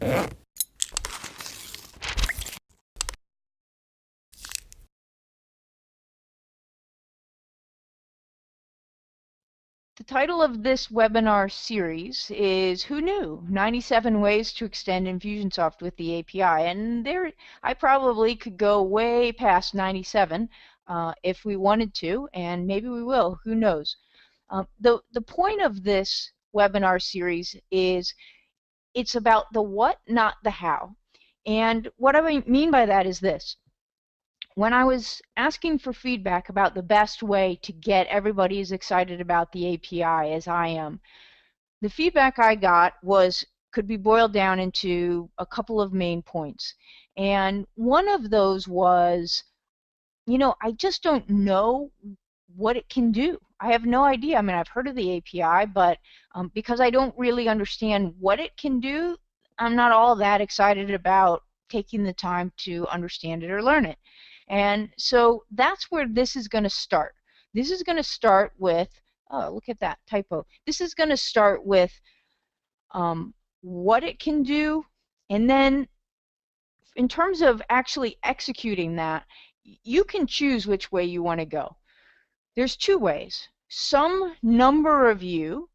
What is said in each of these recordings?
The title of this webinar series is Who Knew? 97 Ways to Extend Infusionsoft with the API. And there, I probably could go way past 97 if we wanted to, and maybe we will, who knows. The point of this webinar series is it's about the what, not the how. And what I mean by that is this. When I was asking for feedback about the best way to get everybody as excited about the API as I am, the feedback I got could be boiled down into a couple of main points. And one of those was, I just don't know what it can do. I have no idea. I mean, I've heard of the API, but because I don't really understand what it can do, I'm not all that excited about taking the time to understand it or learn it. And so that's where this is going to start. This is going to start with, oh, look at that typo. This is going to start with what it can do, and then in terms of actually executing that, you can choose which way you want to go. There's two ways. Some number of you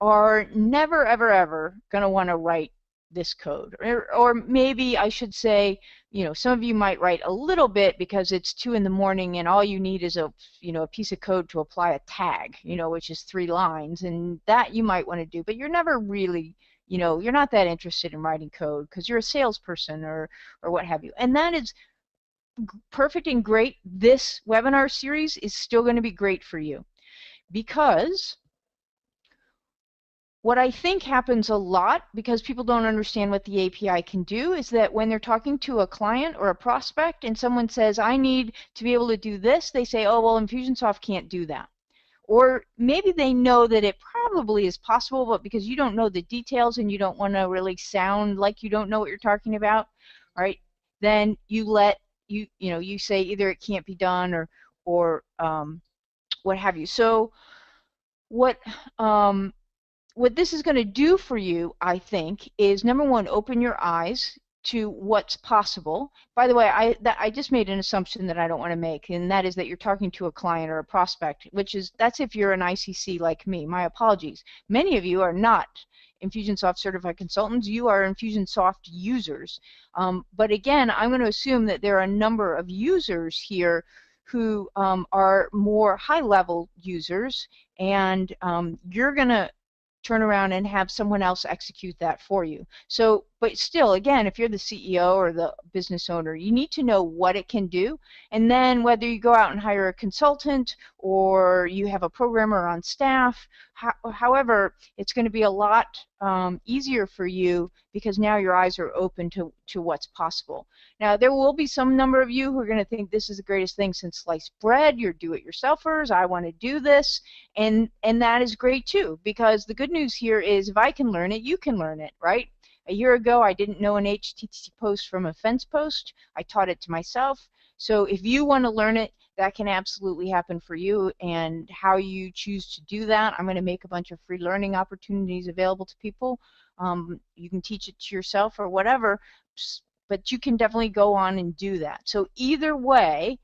are never, ever, ever going to want to write this code. Or maybe I should say, some of you might write a little bit because it's 2 in the morning and all you need is a piece of code to apply a tag, which is 3 lines, and that you might want to do, but you're never really, you're not that interested in writing code because you're a salesperson or what have you. And that is perfect and great. This webinar series is still going to be great for you, because what I think happens a lot, because people don't understand what the API can do, is that when they're talking to a client or a prospect and someone says, I need to be able to do this, they say, oh, well, Infusionsoft can't do that. Or maybe they know that it probably is possible, but because you don't know the details and you don't want to really sound like you don't know what you're talking about, right? Then you you say either it can't be done or what have you. So what this is going to do for you, I think, is number one, open your eyes to what's possible. By the way, I just made an assumption that I don't want to make, and that is that you're talking to a client or a prospect, that's if you're an ICC like me. My apologies. Many of you are not Infusionsoft certified consultants. You are Infusionsoft users. But again, I'm going to assume that there are a number of users here who are more high-level users, and you're going to turn around and have someone else execute that for you. So, but still, again, if you're the CEO or the business owner, you need to know what it can do, and then whether you go out and hire a consultant or you have a programmer on staff, however, it's going to be a lot easier for you because now your eyes are open to what's possible. Now, there will be some number of you who are going to think this is the greatest thing since sliced bread. You're do-it-yourselfers. I want to do this, and that is great too, because the good news here is if I can learn it, you can learn it, right? A year ago, I didn't know an HTTP post from a fence post. I taught it to myself. So if you want to learn it, that can absolutely happen for you. And how you choose to do that, I'm going to make a bunch of free learning opportunities available to people. You can teach it to yourself or whatever, but you can definitely go on and do that. So either way,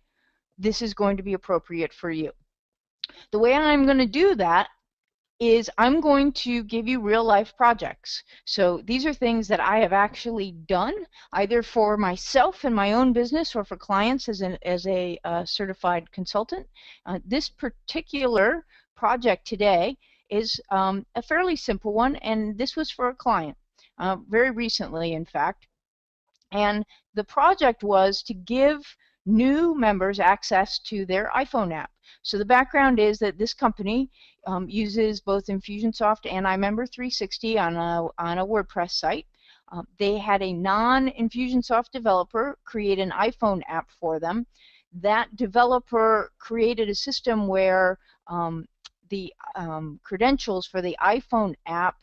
this is going to be appropriate for you. The way I'm going to do that is I'm going to give you real-life projects. So these are things that I have actually done, either for myself in my own business or for clients as a certified consultant. This particular project today is a fairly simple one, and this was for a client very recently, in fact. And the project was to give new members access to their iPhone app. So the background is that this company uses both Infusionsoft and iMember 360 on a WordPress site. They had a non-Infusionsoft developer create an iPhone app for them. That developer created a system where the credentials for the iPhone app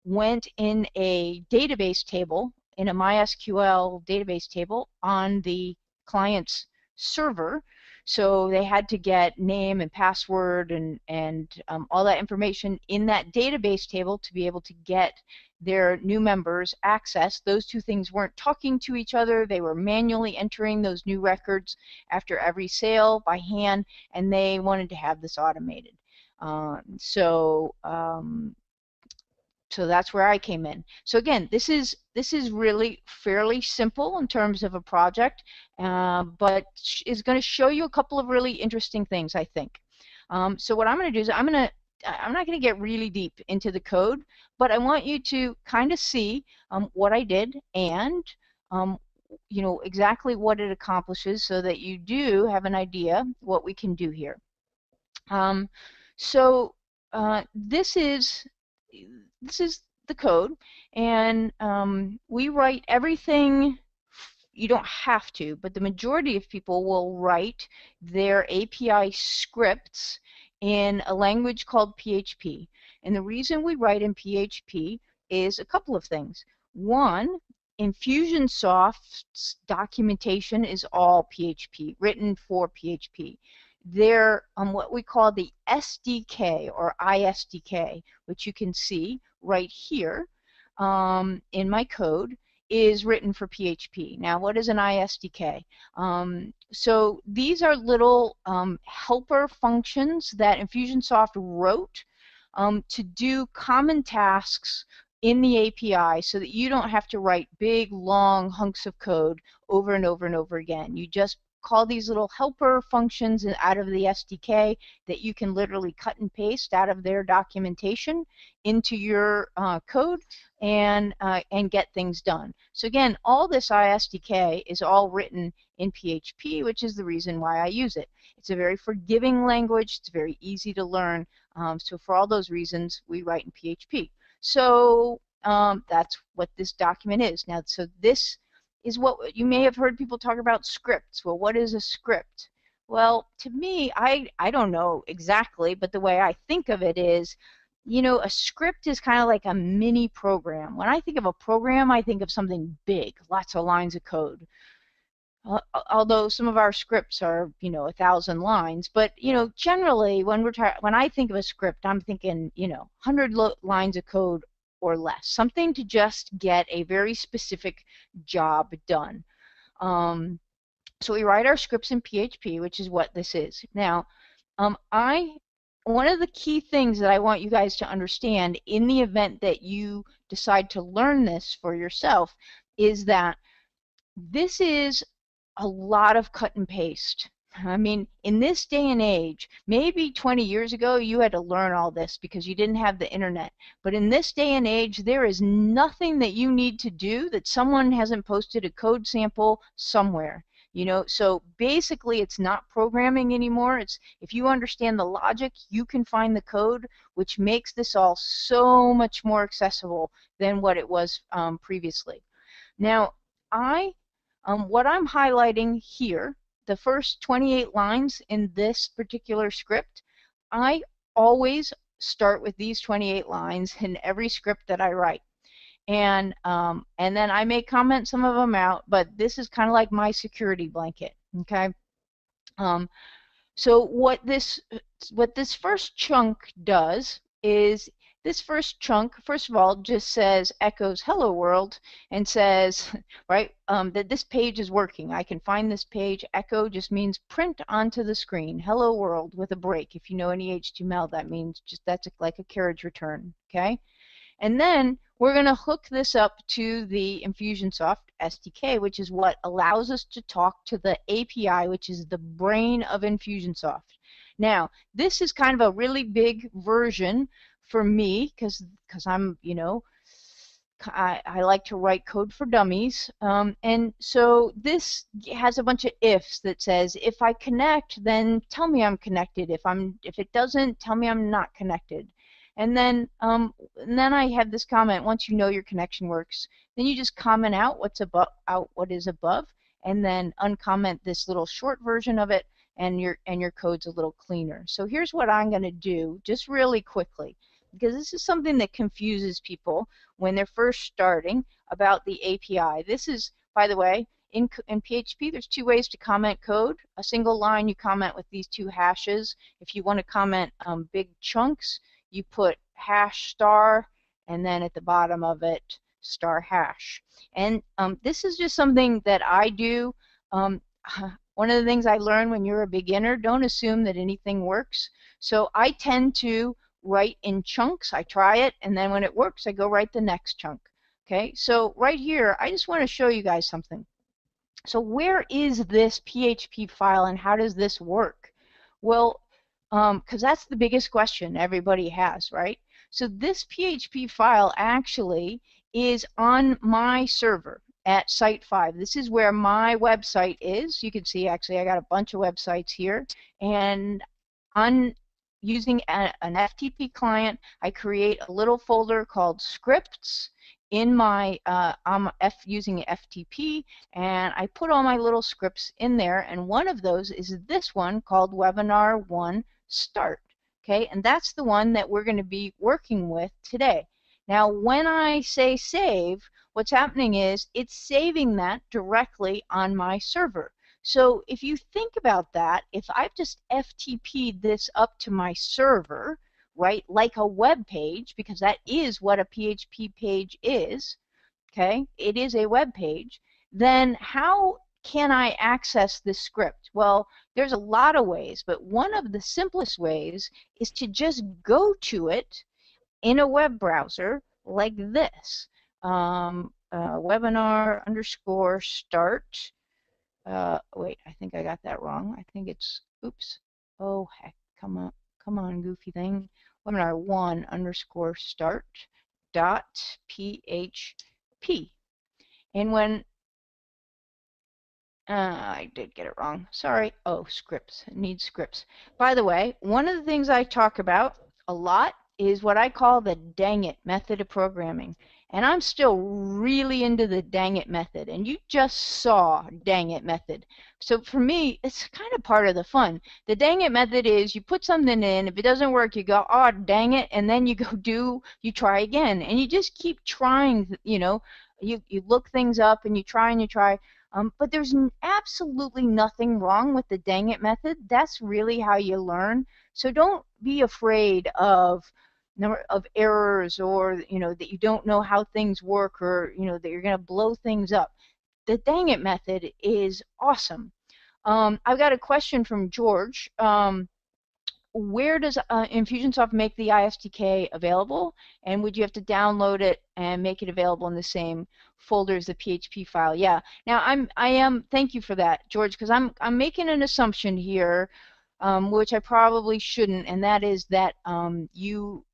went in a database table, in a MySQL database table on the client's server. So they had to get name and password and all that information in that database table to be able to get their new members access. Those two things weren't talking to each other. They were manually entering those new records after every sale by hand, and they wanted to have this automated. So that's where I came in. So again, this is really fairly simple in terms of a project, but is going to show you a couple of really interesting things, I think. So what I'm going to do is I'm not going to get really deep into the code, but I want you to kind of see what I did and you know exactly what it accomplishes, so that you do have an idea what we can do here. So this is the code, and we write everything. You don't have to, but the majority of people will write their API scripts in a language called PHP. And the reason we write in PHP is a couple of things. One, Infusionsoft's documentation is all PHP, written for PHP. They're on what we call the SDK or ISDK, which you can see right here in my code, is written for PHP. Now, what is an ISDK? So these are little helper functions that Infusionsoft wrote to do common tasks in the API, so that you don't have to write big, long hunks of code over and over and over again. You just call these little helper functions out of the SDK that you can literally cut and paste out of their documentation into your code and get things done. So again, all this ISDK is all written in PHP, which is the reason why I use it. It's a very forgiving language. It's very easy to learn. So for all those reasons, we write in PHP. So that's what this document is. Now, so this is what you may have heard people talk about scripts. Well, what is a script? Well, to me, I don't know exactly, but the way I think of it is, you know, a script is kind of like a mini program. When I think of a program, I think of something big, lots of lines of code. Although some of our scripts are, you know, 1,000 lines, but you know, generally when I think of a script, I'm thinking, you know, 100 lines of code or less, something to just get a very specific job done. So we write our scripts in PHP, which is what this is. Now, one of the key things that I want you guys to understand in the event that you decide to learn this for yourself is that this is a lot of cut and paste. I mean, in this day and age, maybe 20 years ago you had to learn all this because you didn't have the internet. But in this day and age, there is nothing that you need to do that someone hasn't posted a code sample somewhere. You know, so basically it's not programming anymore. It's, if you understand the logic, you can find the code, which makes this all so much more accessible than what it was previously. Now, what I'm highlighting here, the first 28 lines in this particular script, I always start with these 28 lines in every script that I write. And then I may comment some of them out, but this is kind of like my security blanket, okay? So what this first chunk does is, this first chunk, first of all, just says, echoes hello world, and says, right, that this page is working. I can find this page. Echo just means print onto the screen. Hello world with a break. If you know any HTML, that means just that's like a carriage return, okay? And then we're going to hook this up to the Infusionsoft SDK, which is what allows us to talk to the API, which is the brain of Infusionsoft. Now, this is kind of a really big version for me because I'm, you know, I like to write code for dummies, and so this has a bunch of ifs that says, if I connect, then tell me I'm connected. If it doesn't, tell me I'm not connected. And then I have this comment: once you know your connection works, then you just comment out what is above, and then uncomment this little short version of it, and your code's a little cleaner. So here's what I'm going to do, just really quickly, because this is something that confuses people when they're first starting about the API. This is, by the way, in PHP, there's two ways to comment code. A single line, you comment with these two hashes. If you want to comment big chunks, you put hash star, and then at the bottom of it, star hash. And this is just something that I do. One of the things I learned when you're a beginner, don't assume that anything works. So I tend to write in chunks. I try it, and then when it works, I go write the next chunk. Okay, so right here, I just want to show you guys something. So where is this PHP file, and how does this work? Well, because that's the biggest question everybody has, right? So this PHP file actually is on my server at Site 5. This is where my website is. You can see, actually, I got a bunch of websites here. And on using an FTP client, I create a little folder called scripts in my, I'm using FTP, and I put all my little scripts in there, and one of those is this one called Webinar 1 Start. Okay, and that's the one that we're going to be working with today. Now, when I say save, what's happening is it's saving that directly on my server. So if you think about that, if I've just FTP'd this up to my server, right, like a web page, because that is what a PHP page is, okay, it is a web page, then how can I access this script? Well, there's a lot of ways, but one of the simplest ways is to just go to it in a web browser like this. Webinar underscore start. Wait, I think I got that wrong. I think it's, oops. Oh, heck, come on, goofy thing. Webinar 1 underscore start dot php. And when I did get it wrong. Sorry. Oh, scripts. It needs scripts. By the way, one of the things I talk about a lot is what I call the dang it method of programming. And I'm still really into the dang it method. And you just saw dang it method. So for me, it's kind of part of the fun. The dang it method is you put something in. If it doesn't work, you go, oh, dang it. And then you go you try again. And you just keep trying, you know. You look things up and you try and you try. But there's absolutely nothing wrong with the dang it method. That's really how you learn. So don't be afraid of errors, or that you don't know how things work, or that you're going to blow things up. The dang it method is awesome. I've got a question from George. Where does Infusionsoft make the ISTK available, and would you have to download it and make it available in the same folder as the PHP file? Yeah. Now thank you for that, George, because I'm making an assumption here, which I probably shouldn't, and that is that you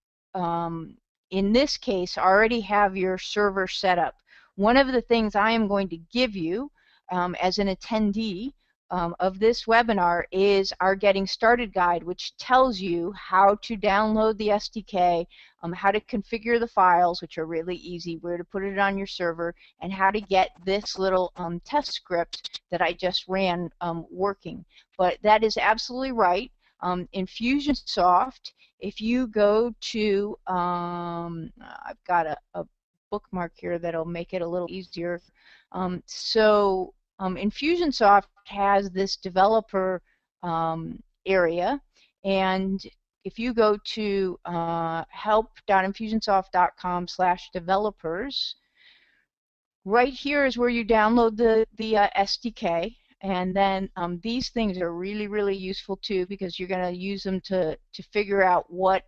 in this case already have your server set up. One of the things I am going to give you as an attendee of this webinar is our Getting Started guide, which tells you how to download the SDK, how to configure the files, which are really easy, where to put it on your server, and how to get this little test script that I just ran working. But that is absolutely right. Infusionsoft, if you go to, I've got a bookmark here that'll make it a little easier. Infusionsoft has this developer area, and if you go to help.infusionsoft.com/developers, right here is where you download the SDK, and then these things are really, really useful too, because you're going to use them to figure out what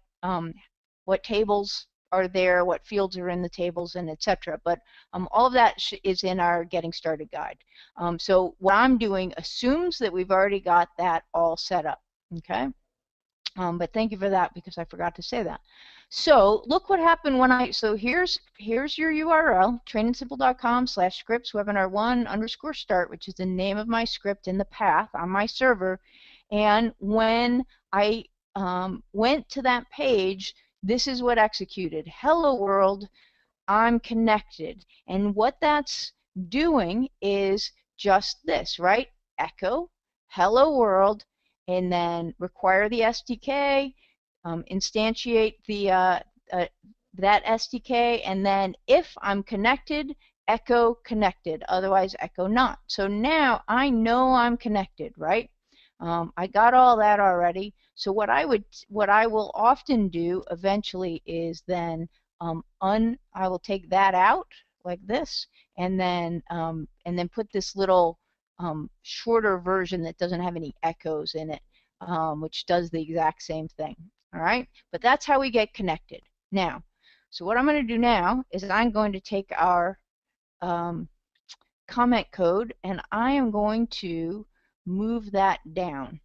tables are there, what fields are in the tables, and etc. But all of that is in our Getting Started guide. So what I'm doing assumes that we've already got that all set up. Okay. But thank you for that, because I forgot to say that. So look what happened when so here's your URL, trainandsimple.com/scripts webinar 1 underscore start, which is the name of my script in the path on my server. And when I went to that page, this is what executed. Hello world, I'm connected. And what that's doing is just this, right? Echo, hello world, and then require the SDK, instantiate the that SDK, and then if I'm connected, echo connected, otherwise echo not. So now I know I'm connected, right? I got all that already. So what I will often do eventually is then I will take that out like this, and then put this little shorter version that doesn't have any echoes in it, which does the exact same thing. All right, but that's how we get connected. Now, so what I'm going to do now is I'm going to take our comment code and I am going to move that down.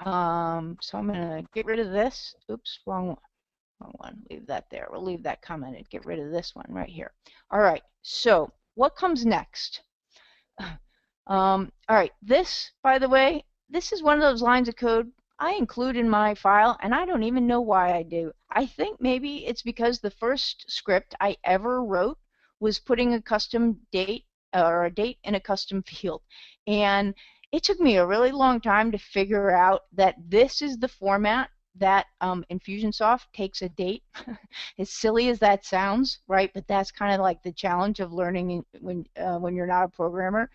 So I'm going to get rid of this. Oops, wrong one. Leave that there. We'll leave that commented. Get rid of this one right here. All right, so what comes next? All right, this, by the way, this is one of those lines of code I include in my file, and I don't even know why I do. I think maybe it's because the first script I ever wrote was putting a custom date or a date in a custom field. And it took me a really long time to figure out that this is the format that Infusionsoft takes a date. As silly as that sounds, right? But that's kind of like the challenge of learning when you're not a programmer.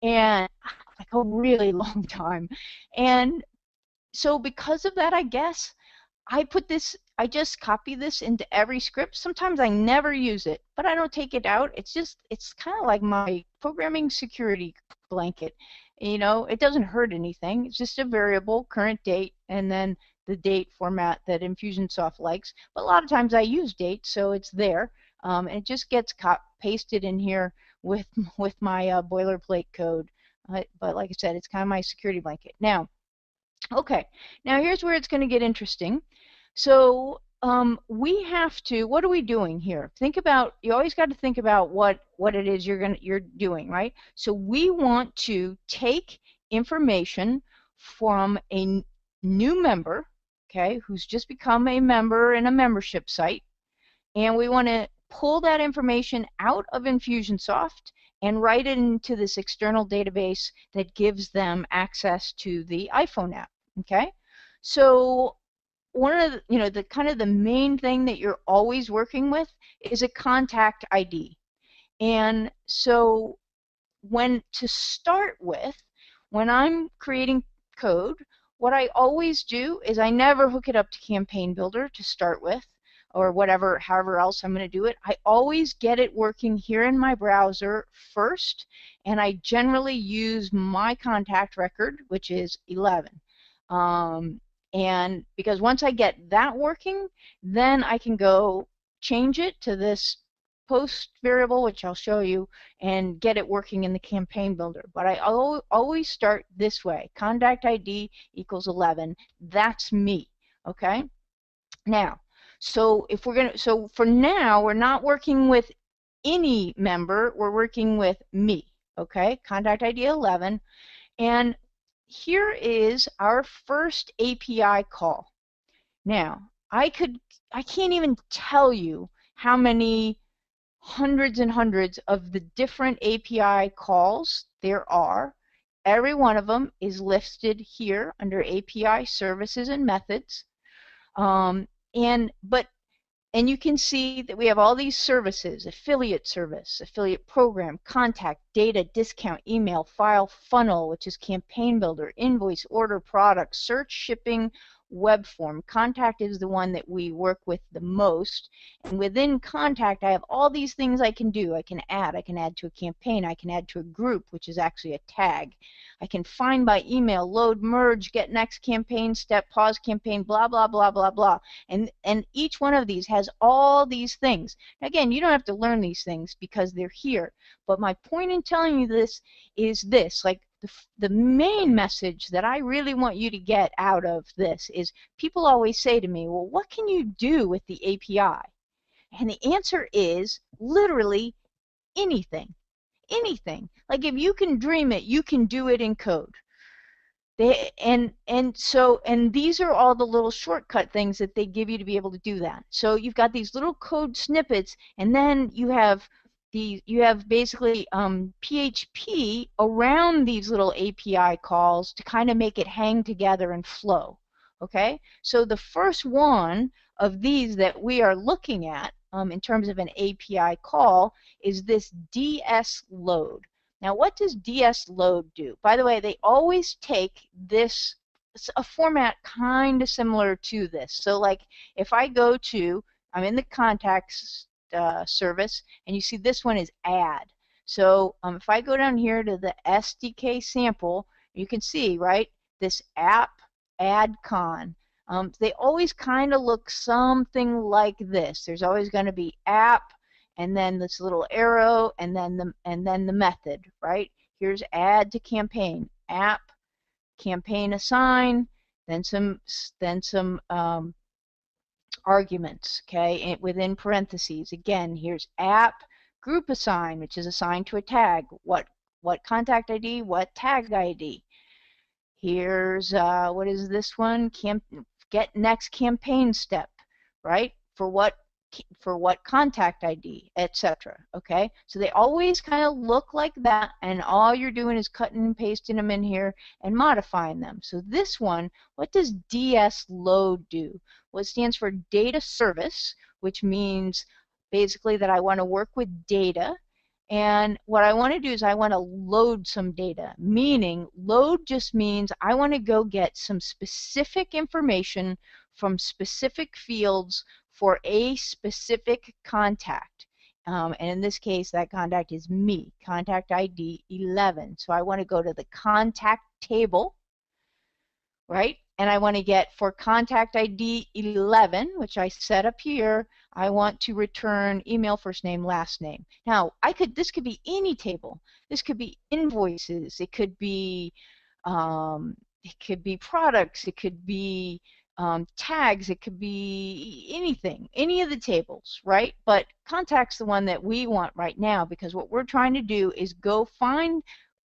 And like a really long time. And so because of that, I guess, I just copy this into every script. Sometimes I never use it, but I don't take it out. It's kind of like my programming security blanket. You know, it doesn't hurt anything. It's just a variable, current date, and then the date format that Infusionsoft likes. But a lot of times I use date, so it's there. And it just gets pasted in here with my boilerplate code. But like I said, it's kind of my security blanket. Now, okay, now here's where it's going to get interesting. So we have to, what are we doing here? Think about, you always got to think about what it is you're doing, right? So we want to take information from a new member, okay, who's just become a member in a membership site, and we want to pull that information out of Infusionsoft and write it into this external database that gives them access to the iPhone app. Okay, so one of the, the kind of the main thing that you're always working with is a contact ID. And so to start with, when I'm creating code, what I always do is I never hook it up to Campaign Builder to start with, or however else I'm going to do it. I always get it working here in my browser first, and I generally use my contact record, which is 11. And because once I get that working, then I can go change it to this post variable, which I'll show you, and get it working in the Campaign Builder. But I always start this way: contact ID equals 11. That's me. Okay. Now, so for now, we're not working with any member. We're working with me. Okay. Contact ID 11, and here is our first API call. Now, I can't even tell you how many hundreds and hundreds of the different API calls there are. Every one of them is listed here under API services and methods. And you can see that we have all these services: affiliate service, affiliate program, contact, data, discount, email, file, funnel, which is Campaign Builder, invoice, order, product, search, shipping, web form. Contact is the one that we work with the most. And within contact, I have all these things I can do. I can add to a campaign, I can add to a group, which is actually a tag. I can find by email, load, merge, get next campaign step, pause campaign, blah, blah, blah, blah, blah. And each one of these has all these things. Again, you don't have to learn these things because they're here. But my point in telling you this is this: like, the main message that I really want you to get out of this is, people always say to me, well, what can you do with the API? And the answer is literally anything. Anything. Like, if you can dream it, you can do it in code. And these are all the little shortcut things that they give you to be able to do that. So you've got these little code snippets, and then you have basically PHP around these little API calls to kind of make it hang together and flow. Okay? So the first one of these that we are looking at in terms of an API call is this DS load. Now, what does DS load do? By the way, they always take this, a format kind of similar to this. So like if I go to, I'm in the contacts service, and you see this one is add. So if I go down here to the SDK sample, you can see, right, this app add con. They always kind of look something like this. There's always going to be app, and then this little arrow, and then the method, right? Here's add to campaign, app, campaign assign, then some arguments, okay, within parentheses. Again, here's app, group assign, which is assigned to a tag. What contact ID, what tag ID. Here's, what is this one? Get next campaign step, right? For what contact ID, etc. Okay, so they always kind of look like that, and all you're doing is cutting and pasting them in here and modifying them. So this one, what does DS load do? Well, it stands for data service, which means basically that I want to work with data. And what I want to do is I want to load some data, meaning load just means I want to go get some specific information from specific fields for a specific contact. And in this case, that contact is me, contact ID 11. So I want to go to the contact table, right? And I want to get, for contact ID 11, which I set up here, I want to return email, first name, last name. Now, this could be any table. This could be invoices. It could be products. It could be tags. It could be anything, any of the tables, right? But contact's the one that we want right now, because what we're trying to do is go find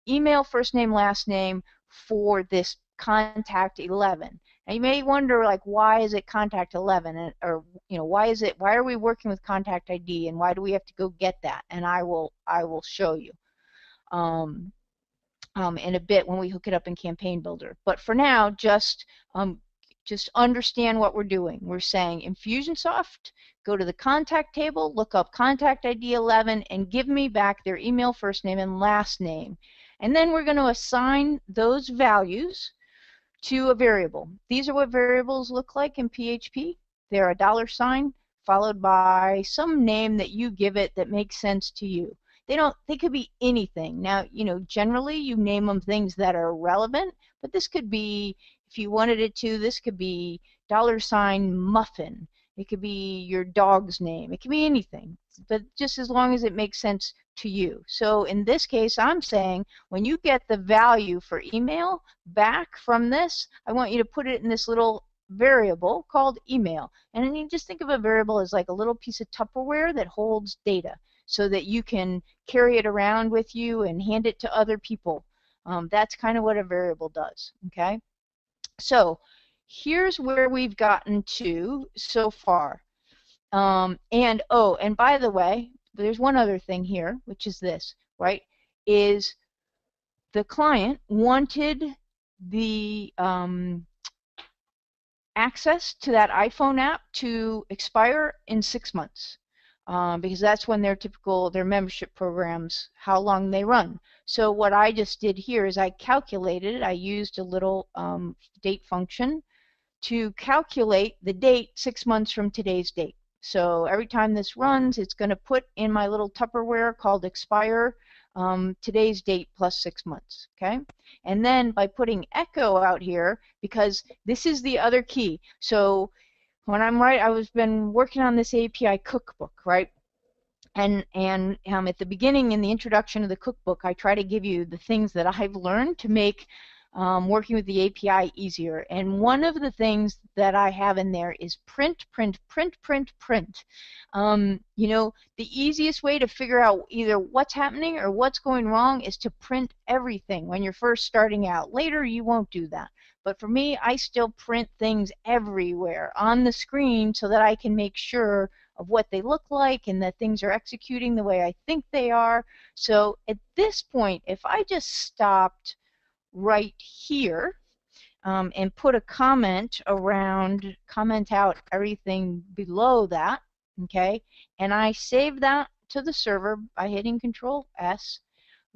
email, first name, last name for this contact 11. Now you may wonder, like, why is it contact 11, or why are we working with contact ID, and why do we have to go get that? And I will show you in a bit when we hook it up in Campaign Builder. But for now, just understand what we're doing. We're saying Infusionsoft, go to the contact table, look up contact ID 11, and give me back their email, first name, and last name. And then we're going to assign those values to a variable. These are what variables look like in PHP. They're a $sign followed by some name that you give it that makes sense to you. They could be anything. Now, generally you name them things that are relevant, but this could be, if you wanted it to, this could be $sign muffin. It could be your dog's name. It could be anything, but just as long as it makes sense to you. So in this case, I'm saying when you get the value for email back from this, I want you to put it in this little variable called email. And then you just think of a variable as like a little piece of Tupperware that holds data so that you can carry it around with you and hand it to other people. That's kind of what a variable does, okay? So here's where we've gotten to so far. And by the way, there's one other thing here, which is this, right? Is the client wanted the access to that iPhone app to expire in 6 months, because that's when their membership programs, how long they run. So what I just did here is I calculated, I used a little date function to calculate the date 6 months from today's date. So every time this runs, it's going to put in my little Tupperware called expire today's date plus 6 months, okay? And then by putting echo out here, because this is the other key. So when I've been working on this API cookbook, right? And at the beginning, in the introduction of the cookbook, I try to give you the things that I've learned to make working with the API easier. And one of the things that I have in there is print, print, print, print, print. The easiest way to figure out either what's happening or what's going wrong is to print everything when you're first starting out. Later, you won't do that. But for me, I still print things everywhere on the screen so that I can make sure of what they look like and that things are executing the way I think they are. So at this point, if I just stopped right here and put a comment out everything below that, okay? And I save that to the server by hitting Control S.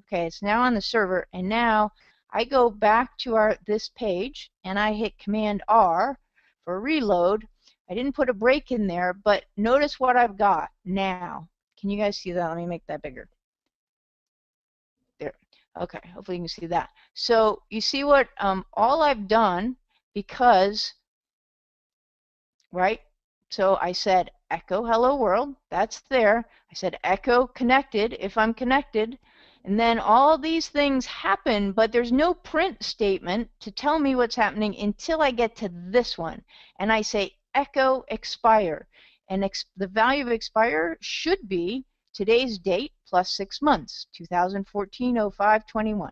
Okay, it's now on the server, and now I go back to this page and I hit Command R for reload. I didn't put a break in there, but notice what I've got now. Can you guys see that? Let me make that bigger. There. Okay, hopefully you can see that. So you see what all I've done, because, right? So I said echo hello world, that's there. I said echo connected if I'm connected. And then all these things happen, but there's no print statement to tell me what's happening until I get to this one. And I say echo expire. And the value of expire should be today's date plus 6 months, 2014-05-21,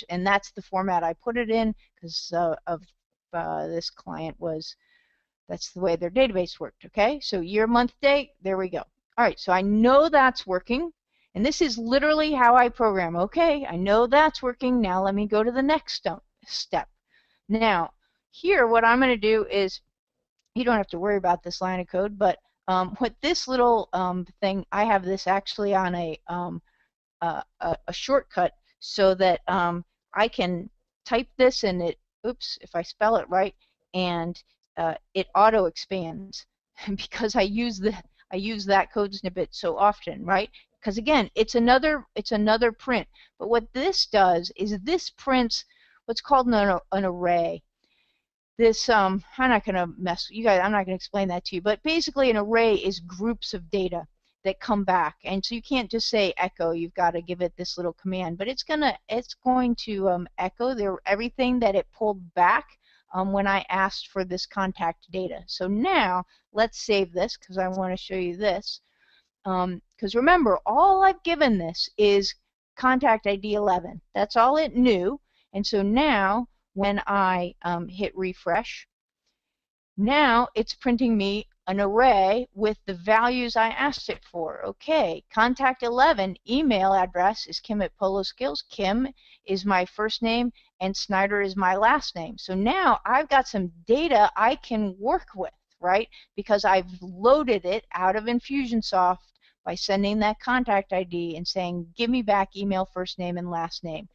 and that's the format I put it in because of this client was, that's the way their database worked, okay? So year, month, day, there we go. All right, so I know that's working, and this is literally how I program. Okay, I know that's working. Now let me go to the next step. Now, here what I'm going to do is, you don't have to worry about this line of code, but what this little thing, I have this actually on a shortcut so that I can type this and it, oops, if I spell it right, and it auto expands because I use that code snippet so often, right? Because again, it's another print. But what this does is this prints what's called an array. This I'm not going to mess you guys, I'm not going to explain that to you, but basically an array is groups of data that come back, and so you can't just say echo, you've got to give it this little command, but it's going to echo everything that it pulled back when I asked for this contact data. So now let's save this because I want to show you this, because remember, all I've given this is contact ID 11. That's all it knew. And so now when I hit refresh, now it's printing me an array with the values I asked it for. Okay, contact 11 email address is Kim@PoloSkills. Kim is my first name and Snyder is my last name. So now I've got some data I can work with, right? Because I've loaded it out of Infusionsoft by sending that contact ID and saying, give me back email, first name, and last name.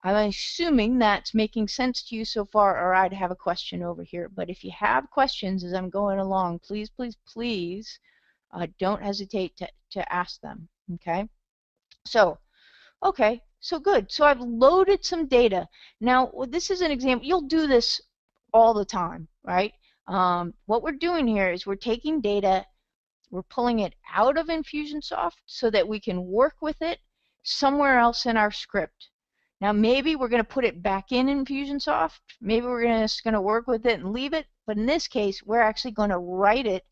I'm assuming that's making sense to you so far, or I'd have a question over here. But if you have questions as I'm going along, please, please, please don't hesitate to ask them, okay? So, okay, so good. So I've loaded some data. Now, this is an example. You'll do this all the time, right? What we're doing here is we're taking data, we're pulling it out of Infusionsoft so that we can work with it somewhere else in our script. Now maybe we're going to put it back in Infusionsoft. Maybe we're just going to work with it and leave it. But in this case, we're actually going to write it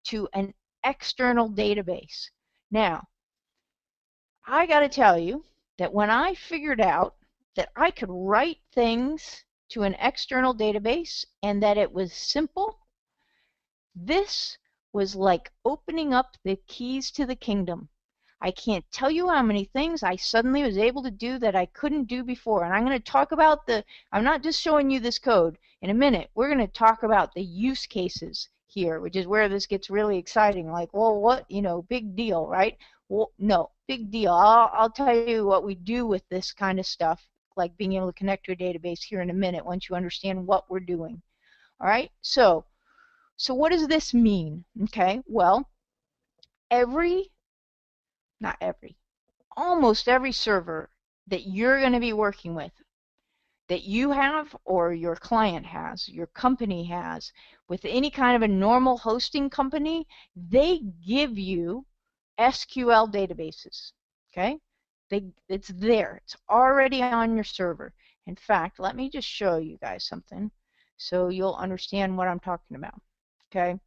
to an external database. Now, I got to tell you that when I figured out that I could write things to an external database and that it was simple, this was like opening up the keys to the kingdom. I can't tell you how many things I suddenly was able to do that I couldn't do before. And I'm going to talk about I'm not just showing you this code. In a minute, we're going to talk about the use cases here, which is where this gets really exciting. Like, well, what, big deal, right? Well, no, big deal. I'll tell you what we do with this kind of stuff, like being able to connect to a database here in a minute once you understand what we're doing. All right, so what does this mean? Okay, well, almost every server that you're going to be working with, that you have or your client has, your company has, with any kind of a normal hosting company, they give you SQL databases, okay? It's there. It's already on your server. In fact, let me just show you guys something so you'll understand what I'm talking about, okay?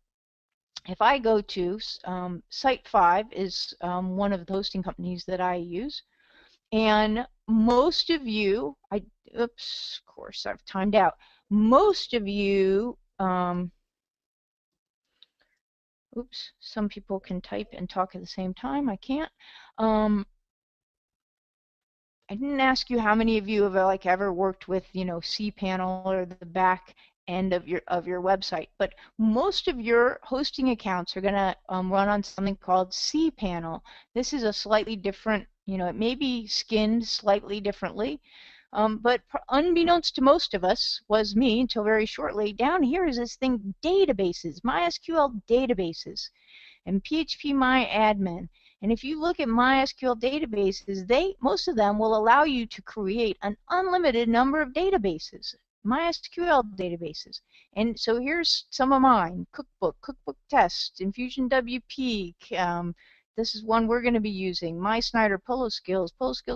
If I go to Site5 is one of the hosting companies that I use, and most of you, oops, of course I've timed out. Most of you, oops, some people can type and talk at the same time. I can't. I didn't ask you how many of you have ever worked with, cPanel or the back end of your website. But most of your hosting accounts are going to run on something called cPanel. This is a slightly different, it may be skinned slightly differently. But unbeknownst to most of us, was me until very shortly, down here is this thing, databases, MySQL databases, and PHPMyAdmin. And if you look at MySQL databases, most of them will allow you to create an unlimited number of databases, MySQL databases. And so here's some of mine: Cookbook Test, Infusion WP. This is one we're going to be using, MySnyder, Polo Skills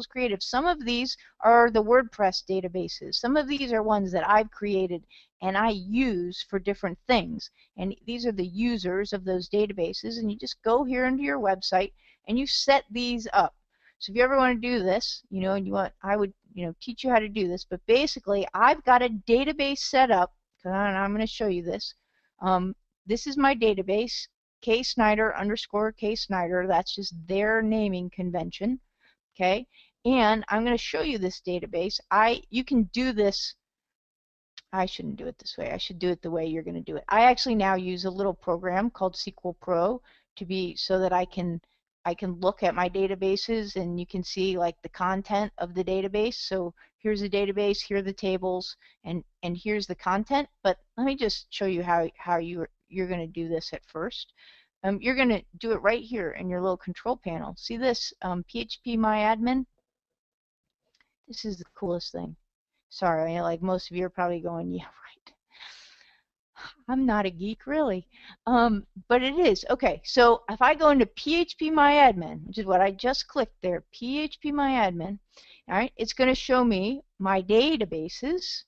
Creative. Some of these are the WordPress databases. Some of these are ones that I've created and I use for different things. And these are the users of those databases, and you just go here into your website and you set these up. So if you ever want to do this, and I would, teach you how to do this. But basically, I've got a database set up, and I'm going to show you this. This is my database, ksnyder_ksnyder. That's just their naming convention. Okay, and I'm going to show you this database. You can do this. I shouldn't do it this way. I should do it the way you're going to do it. I actually now use a little program called SQL Pro so that I can look at my databases, and you can see like the content of the database. So here's the database, here are the tables, and here's the content. But let me just show you how you're going to do this at first. You're going to do it right here in your little control panel. See this, PHPMyAdmin? This is the coolest thing. Sorry, like most of you are probably going, yeah, right. I'm not a geek, really. But it is. Okay, so if I go into PHPMyAdmin, which is what I just clicked there, PHPMyAdmin, all right, it's going to show me my databases,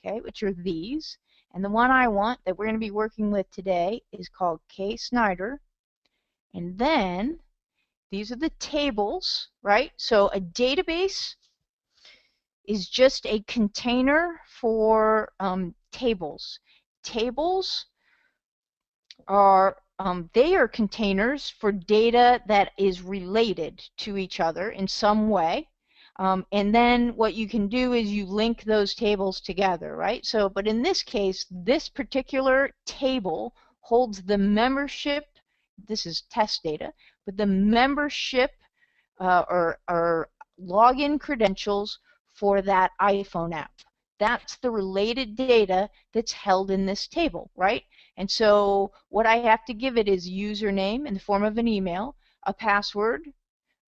okay, which are these. And the one I want that we're going to be working with today is called ksnyder. And then these are the tables, right? So a database is just a container for tables. Tables are they are containers for data that is related to each other in some way. And then what you can do is you link those tables together, right? So, but in this case, this particular table holds the membership. This is test data, but the membership or login credentials for that iPhone app. That's the related data that's held in this table, right? And so what I have to give it is username in the form of an email, a password,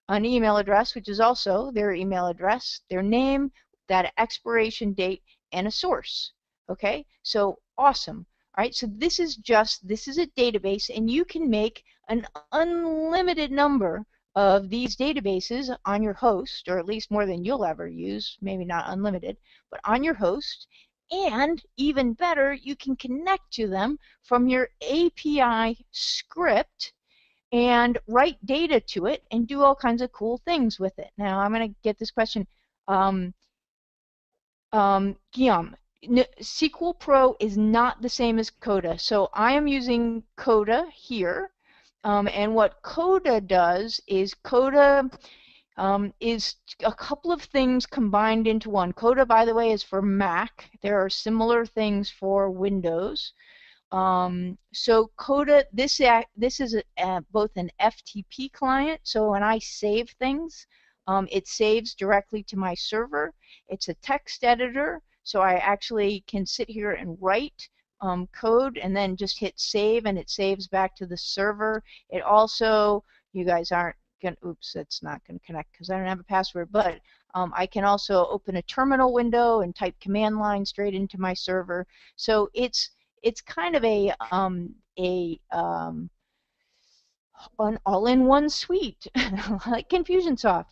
an email address, which is also their email address, their name, that expiration date, and a source. Okay, so awesome. All right, so this is a database, and you can make an unlimited number of these databases on your host, or at least more than you'll ever use, maybe not unlimited, but on your host. And even better, you can connect to them from your API script and write data to it and do all kinds of cool things with it. Now, I'm going to get this question. Guillaume, SQL Pro is not the same as Coda. So I am using Coda here. And what Coda does is is a couple of things combined into one. Coda, by the way, is for Mac. There are similar things for Windows. So Coda, this is both an FTP client. So when I save things, it saves directly to my server. It's a text editor, so I actually can sit here and write code and then just hit save, and it saves back to the server. It also, you guys aren't going to, oops, it's not going to connect because I don't have a password, but I can also open a terminal window and type command line straight into my server. So it's kind of an all-in-one suite, like Infusionsoft.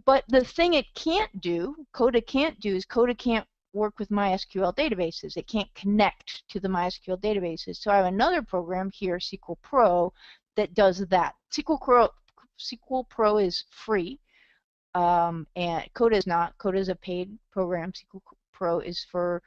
But the thing it can't do, Coda can't do, is Coda can't work with MySQL databases. It can't connect to the MySQL databases. So I have another program here, SQL Pro, that does that. SQL Pro is free, and Coda is not. Coda is a paid program. SQL Pro is for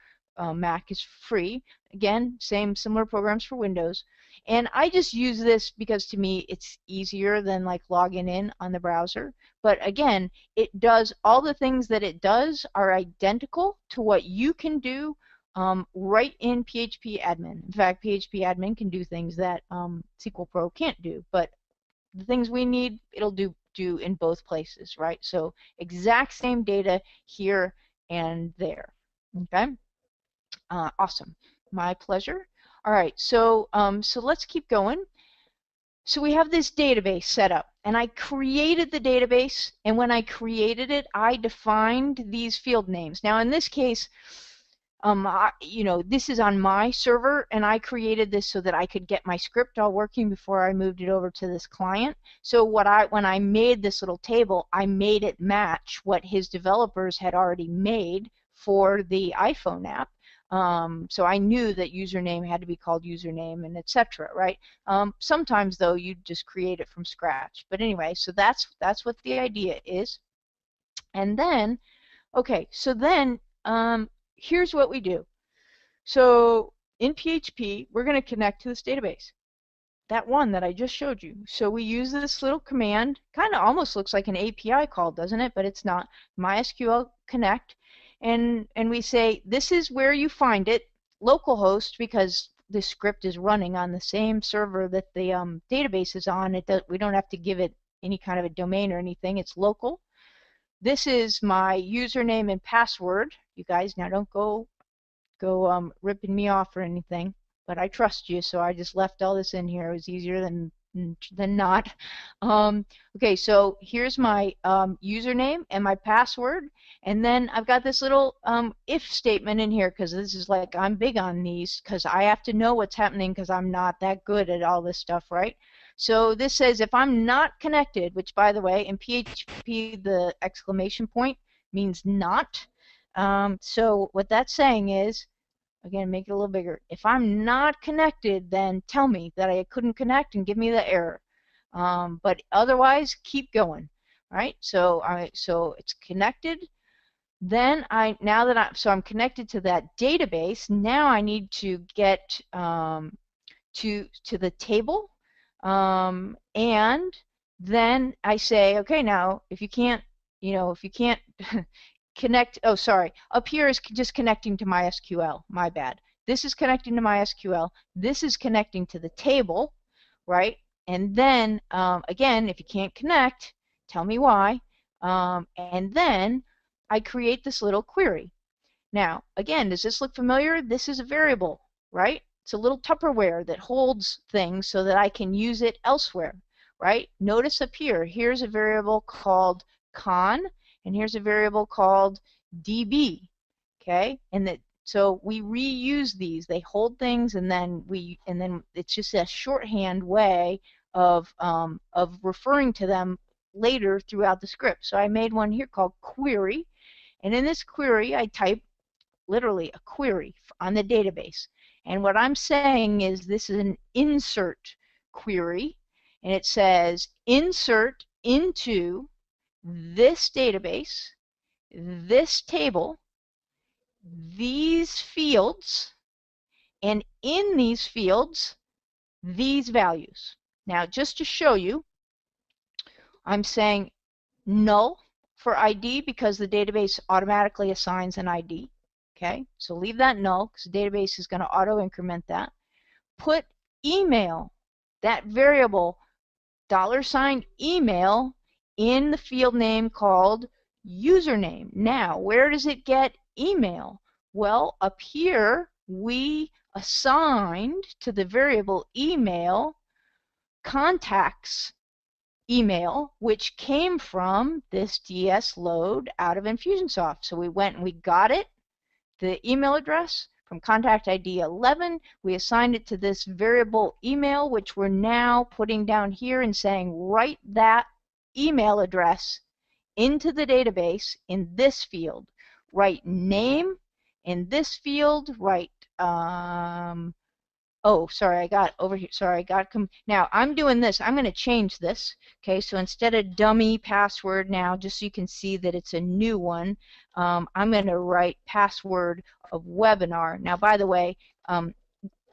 Mac is free. Again, similar programs for Windows. And I just use this because to me it's easier than like logging in on the browser. But again, it does all the things that it does are identical to what you can do right in PHP admin. In fact, PHP admin can do things that SQL Pro can't do. But the things we need, it'll do in both places, right? So exact same data here and there. Okay. Awesome. My pleasure. All right, so so let's keep going. So we have this database set up, and I created the database, and when I created it, I defined these field names. Now, in this case, this is on my server, and I created this so that I could get my script all working before I moved it over to this client. So when I made this little table, I made it match what his developers had already made for the iPhone app. So I knew that username had to be called username and etc. Right? Sometimes though you just create it from scratch. But anyway, so that's what the idea is. And then, okay, so then here's what we do. So in PHP, we're going to connect to this database, that one that I just showed you. So we use this little command, kind of almost looks like an API call, doesn't it? But it's not. MySQL connect, and we say this is where you find it, localhost, because the script is running on the same server that the database is on. We don't have to give it any kind of a domain or anything. It's local. This is my username and password. You guys, now don't go ripping me off or anything, but I trust you, so I just left all this in here. It was easier than not. Okay, so here's my username and my password, and then I've got this little if statement in here, because this is like, I'm big on these because I have to know what's happening because I'm not that good at all this stuff, right? So this says if I'm not connected, which by the way in PHP the exclamation point means not. So what that's saying is, again, make it a little bigger. If I'm not connected, then tell me that I couldn't connect and give me the error. But otherwise, keep going. Right? So it's connected. Then I'm connected to that database. Now I need to get to the table, and then I say, okay, now if you can't connect, oh sorry, up here is just connecting to MySQL, my bad. This is connecting to MySQL, this is connecting to the table, right? And then again, if you can't connect, tell me why, and then I create this little query. Now again, does this look familiar? This is a variable, right? It's a little Tupperware that holds things so that I can use it elsewhere, right? Notice up here, here's a variable called con, and here's a variable called db, okay? And so we reuse these. They hold things, and then it's just a shorthand way of referring to them later throughout the script. So I made one here called query, and in this query I type literally a query on the database. And what I'm saying is this is an insert query, and it says insert into this database, this table, these fields, and in these fields, these values. Now, just to show you, I'm saying null for ID because the database automatically assigns an ID. Okay, so leave that null because the database is going to auto-increment that. Put email, that variable $email, in the field name called username. Now, where does it get email? Well, up here we assigned to the variable email contacts email, which came from this DS load out of Infusionsoft. So we went and we got it, the email address from contact ID 11. We assigned it to this variable email, which we're now putting down here and saying write that email address into the database in this field. Write name in this field, write Oh, sorry, I got over here. Sorry, I got now I'm doing this. I'm going to change this. Okay, so instead of dummy password now, just so you can see that it's a new one, I'm going to write password of webinar. Now, by the way,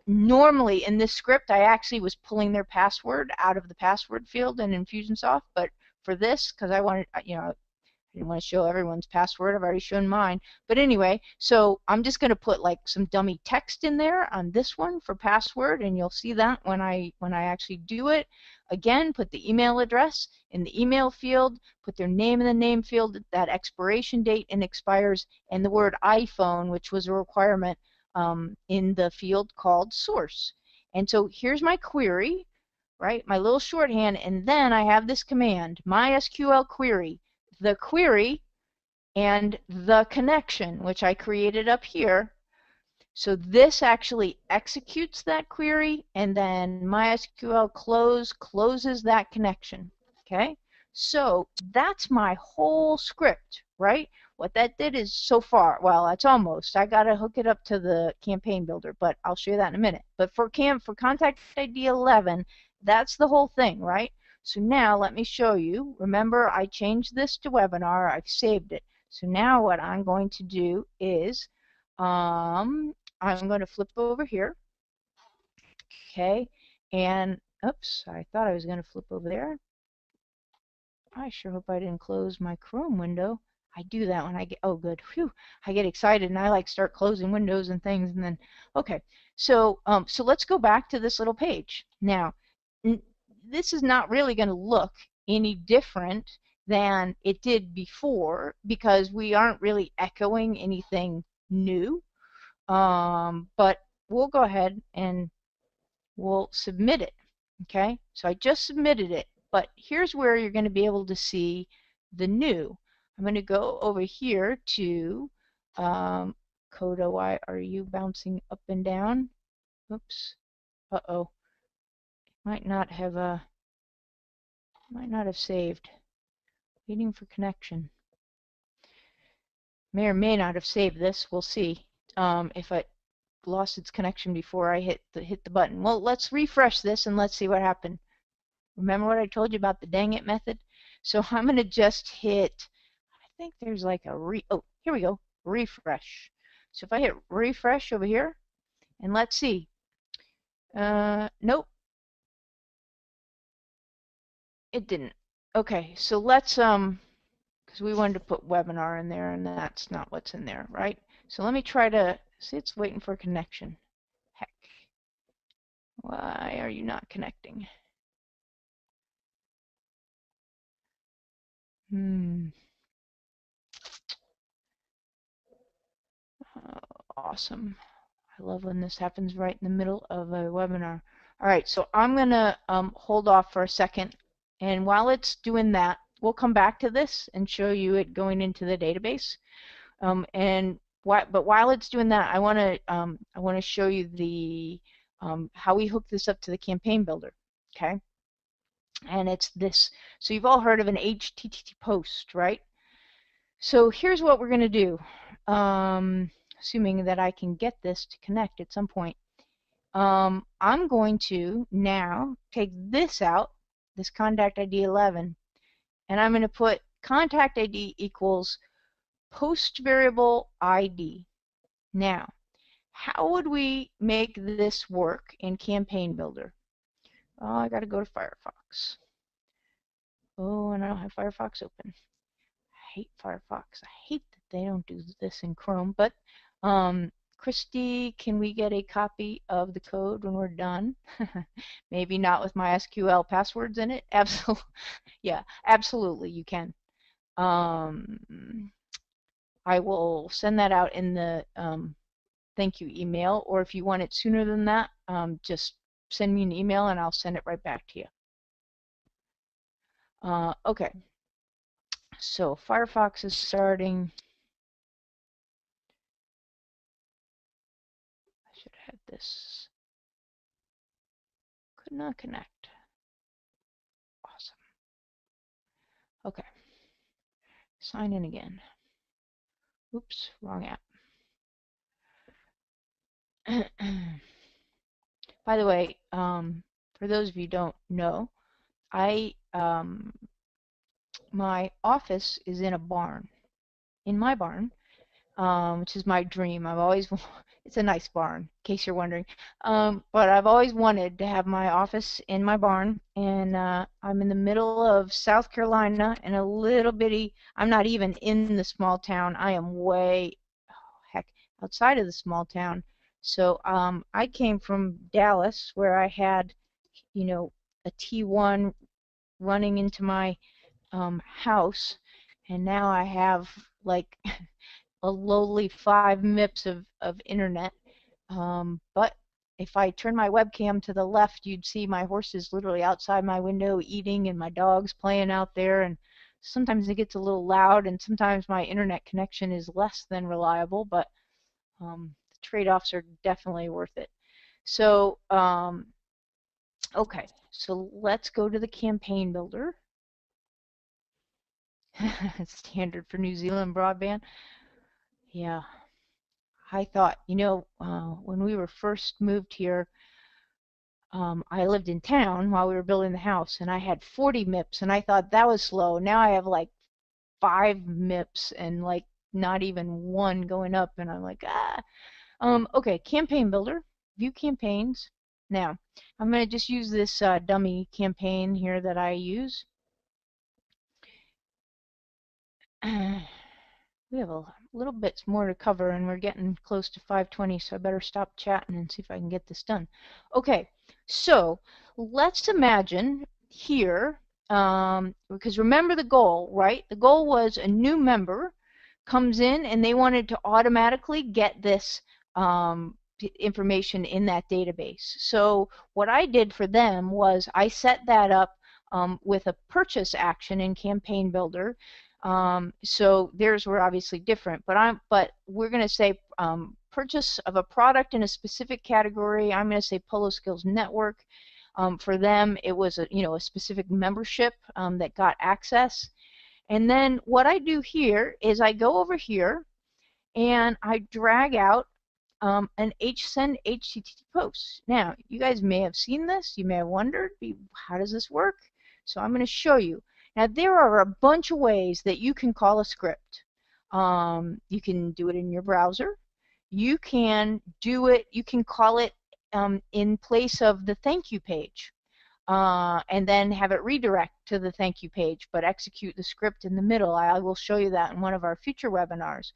normally in this script, I actually was pulling their password out of the password field in Infusionsoft, but for this, because I wanted, I didn't want to show everyone's password. I've already shown mine. But anyway, so I'm just going to put like some dummy text in there on this one for password, and you'll see that when I actually do it. Again, put the email address in the email field, put their name in the name field, that expiration date and expires, and the word iPhone, which was a requirement in the field called source. And so here's my query, right? My little shorthand, and then I have this command, MySQL query, the query and the connection, which I created up here. So this actually executes that query, and then MySQL closes that connection. Okay, so that's my whole script, right? What that did is so far, well, it's almost. I got to hook it up to the campaign builder, but I'll show you that in a minute. But for contact ID 11, that's the whole thing, right? So now let me show you. Remember, I changed this to webinar. I've saved it. So now what I'm going to do is I'm going to flip over here. Okay, and oops, I thought I was going to flip over there. I sure hope I didn't close my Chrome window. I do that when I get, oh good, whew, I get excited and I like start closing windows and things, and then, okay, so so let's go back to this little page. Now, this is not really going to look any different than it did before because we aren't really echoing anything new, but we'll go ahead and we'll submit it. Okay, so I just submitted it, but here's where you're going to be able to see the new. I'm going to go over here to Coda. Why are you bouncing up and down? Oops. Uh-oh. Might not have saved. Waiting for connection. May or may not have saved this. We'll see. If I lost its connection before I hit the button. Well, let's refresh this and let's see what happened. Remember what I told you about the dang it method? So I'm going to just hit, I think there's like a oh, here we go, refresh. So if I hit refresh over here, and let's see. Nope, it didn't. Okay, so let's, because we wanted to put webinar in there, and that's not what's in there, right? So let me try to, see, it's waiting for a connection. Heck, why are you not connecting? Awesome. I love when this happens right in the middle of a webinar. All right, so I'm going to hold off for a second. And while it's doing that, we'll come back to this and show you it going into the database. But while it's doing that, I want to show you the how we hook this up to the campaign builder. Okay, and it's this. So you've all heard of an HTTP post, right? So here's what we're going to do. Assuming that I can get this to connect at some point. I'm going to now take this out, this contact ID 11, and I'm going to put contact ID equals post variable ID. Now, how would we make this work in Campaign Builder? Oh, I got to go to Firefox. Oh, and I don't have Firefox open. I hate Firefox. I hate that they don't do this in Chrome, but Christy, can we get a copy of the code when we're done? Maybe not with MySQL passwords in it. Absolutely, yeah, absolutely, you can. I will send that out in the thank you email, or if you want it sooner than that, just send me an email and I'll send it right back to you. Okay, so Firefox is starting. I should have had this. Could not connect. Awesome. Okay. Sign in again. Oops, wrong app. By the way, for those of you who don't know, I my office is in a barn, in my barn, which is my dream. I've always, it's a nice barn, in case you're wondering. But I've always wanted to have my office in my barn, and I'm in the middle of South Carolina in a little bitty, I'm not even in the small town. I am way, oh, heck, outside of the small town. So I came from Dallas, where I had, you know, a T1 running into my house, and now I have like a lowly 5 MIPS of internet. But if I turn my webcam to the left, you'd see my horses literally outside my window eating and my dogs playing out there. And sometimes it gets a little loud, and sometimes my internet connection is less than reliable, but the trade-offs are definitely worth it. So, okay, so let's go to the campaign builder. Standard for New Zealand broadband. Yeah, I thought, when we were first moved here, I lived in town while we were building the house, and I had 40 MIPS, and I thought that was slow. Now I have like 5 MIPS and like not even one going up, and I'm like, ah. Okay, campaign builder, view campaigns. Now, I'm going to just use this dummy campaign here that I use. We have a little bit more to cover, and we're getting close to 5:20, so I better stop chatting and see if I can get this done. Okay, so let's imagine here, because remember the goal, right? The goal was a new member comes in and they wanted to automatically get this information in that database. So what I did for them was I set that up with a purchase action in Campaign Builder. So theirs were obviously different, but we're going to say purchase of a product in a specific category. I'm going to say Polo Skills Network. For them, it was a specific membership that got access. And then what I do here is I go over here and I drag out an send HTTP post. Now, you guys may have seen this. You may have wondered, how does this work? So I'm going to show you. Now, there are a bunch of ways that you can call a script. You can do it in your browser. You can do it, you can call it in place of the thank you page. And then have it redirect to the thank you page, but execute the script in the middle. I will show you that in one of our future webinars.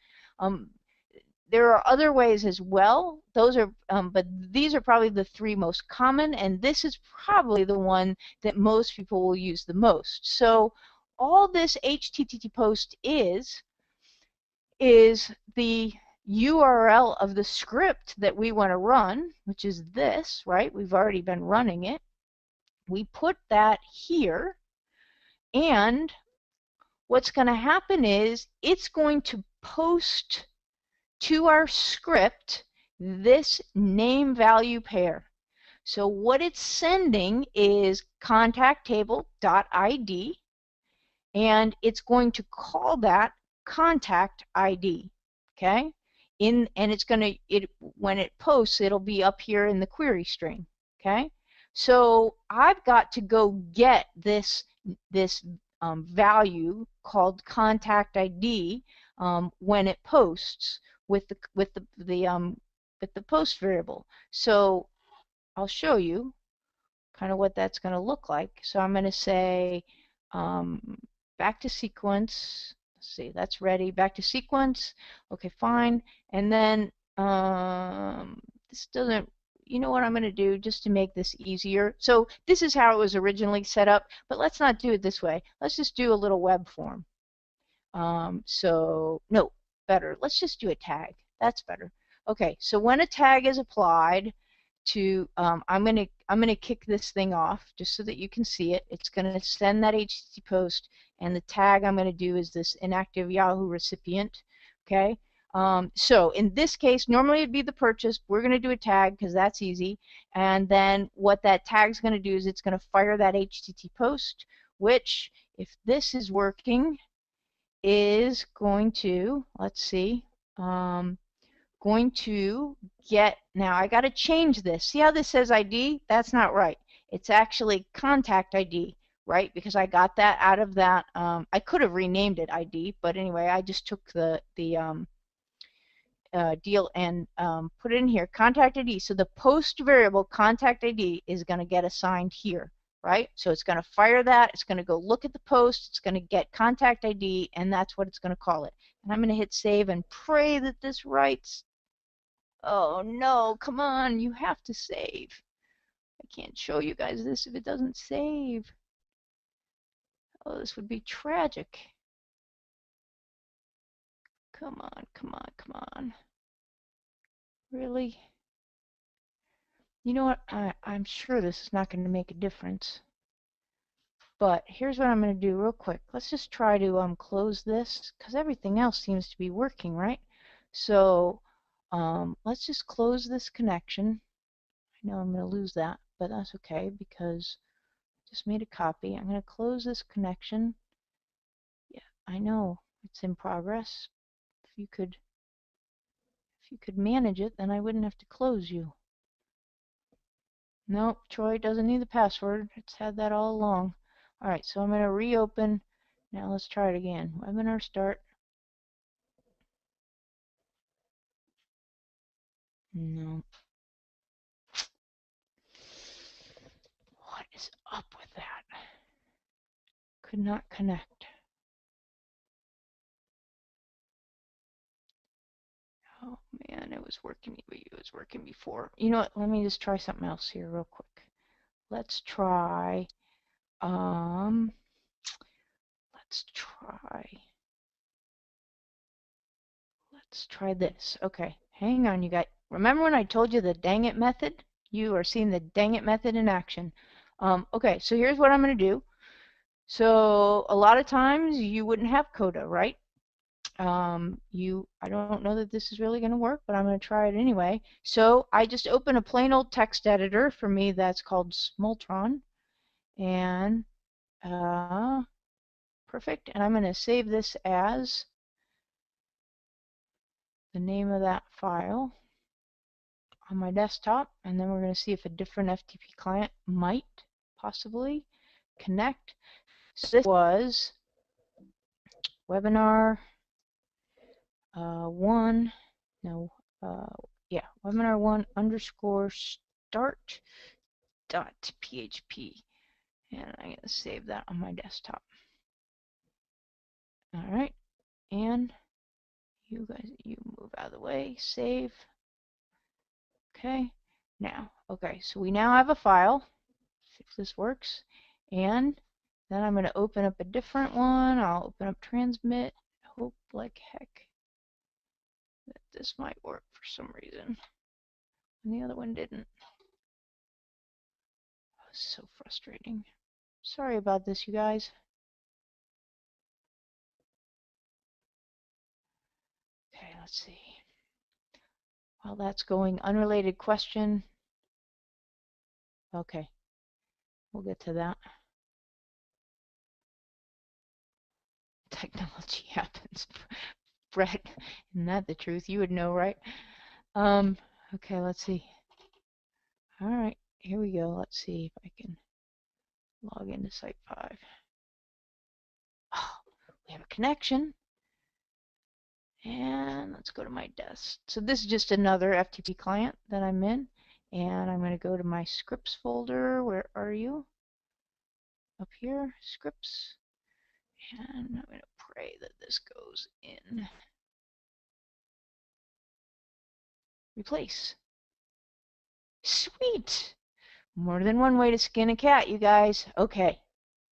There are other ways as well. Those are, but these are probably the 3 most common, and this is probably the one that most people will use the most. So all this HTTP post is the URL of the script that we want to run, which is this, right? We've already been running it. We put that here, and what's going to happen is it's going to post to our script this name value pair. So what it's sending is contact table.id, and it's going to call that contact ID. Okay? And it's going to, when it posts, it'll be up here in the query string. Okay? So I've got to go get this value called contact ID when it posts with the post variable. So I'll show you kind of what that's going to look like. So I'm going to say back to sequence. Let's see, that's ready. Back to sequence. Okay, fine. And then this doesn't, you know what I'm going to do just to make this easier. So this is how it was originally set up, but let's not do it this way. Let's just do a little web form. So no, better. Let's just do a tag. That's better. Okay, so when a tag is applied to, I'm gonna kick this thing off just so that you can see it. It's gonna send that HTTP post, and the tag I'm gonna do is this inactive Yahoo recipient. Okay. So in this case, normally it'd be the purchase. We're going to do a tag because that's easy. And then what that tag's going to do is it's going to fire that HTTP post, which, if this is working, is going to, let's see, going to now I got to change this. See how this says ID? That's not right. It's actually contact ID, right? Because I got that out of that. I could have renamed it ID, but anyway, I just took the deal and put it in here, contact ID. So the post variable contact ID is going to get assigned here, right? So it's going to fire that. It's going to go look at the post. It's going to get contact ID, and that's what it's going to call it. And I'm going to hit save and pray that this writes. Oh no, come on, you have to save. I can't show you guys this if it doesn't save. Oh, this would be tragic. Come on, come on, come on. Really? You know what? I'm sure this is not going to make a difference. But here's what I'm going to do real quick. Let's just try to close this because everything else seems to be working, right? So let's just close this connection. I know I'm going to lose that, but that's okay because I just made a copy. I'm going to close this connection. Yeah, I know it's in progress. If you could manage it, then I wouldn't have to close you. Nope, Troy doesn't need the password. It's had that all along. All right, so I'm going to reopen. Now let's try it again. Webinar start. No. What is up with that? Could not connect. Oh man, it was working. It was working before. You know what? Let me just try something else here real quick. Let's try. Let's try. Let's try this. Okay, hang on, you guys. Remember when I told you the dang it method? You are seeing the dang it method in action. Okay, so here's what I'm going to do. So a lot of times you wouldn't have Coda, right? I don't know that this is really going to work, but I'm going to try it anyway. So I just open a plain old text editor. For me, that's called Smoltron. And perfect. And I'm going to save this as the name of that file on my desktop. And then we're going to see if a different FTP client might possibly connect. So this was webinar 1, no, yeah, webinar 1 underscore start dot php, and I'm going to save that on my desktop. All right, and you guys, you move out of the way, save. Okay, now, okay, so we now have a file, if this works, and then I'm going to open up a different one. I'll open up transmit, hope like heck that this might work for some reason, and the other one didn't. Oh, so frustrating. Sorry about this, you guys. Okay, let's see. While that's going, unrelated question. Okay, we'll get to that. Technology happens. Brett, isn't that the truth? You would know, right? Okay, let's see. All right, here we go. Let's see if I can log into Site 5. Oh, we have a connection. And let's go to my desk. So this is just another FTP client that I'm in. And I'm going to go to my scripts folder. Where are you? Up here, scripts. And I'm going to pray that this goes in. Replace. Sweet. More than one way to skin a cat, you guys. Okay.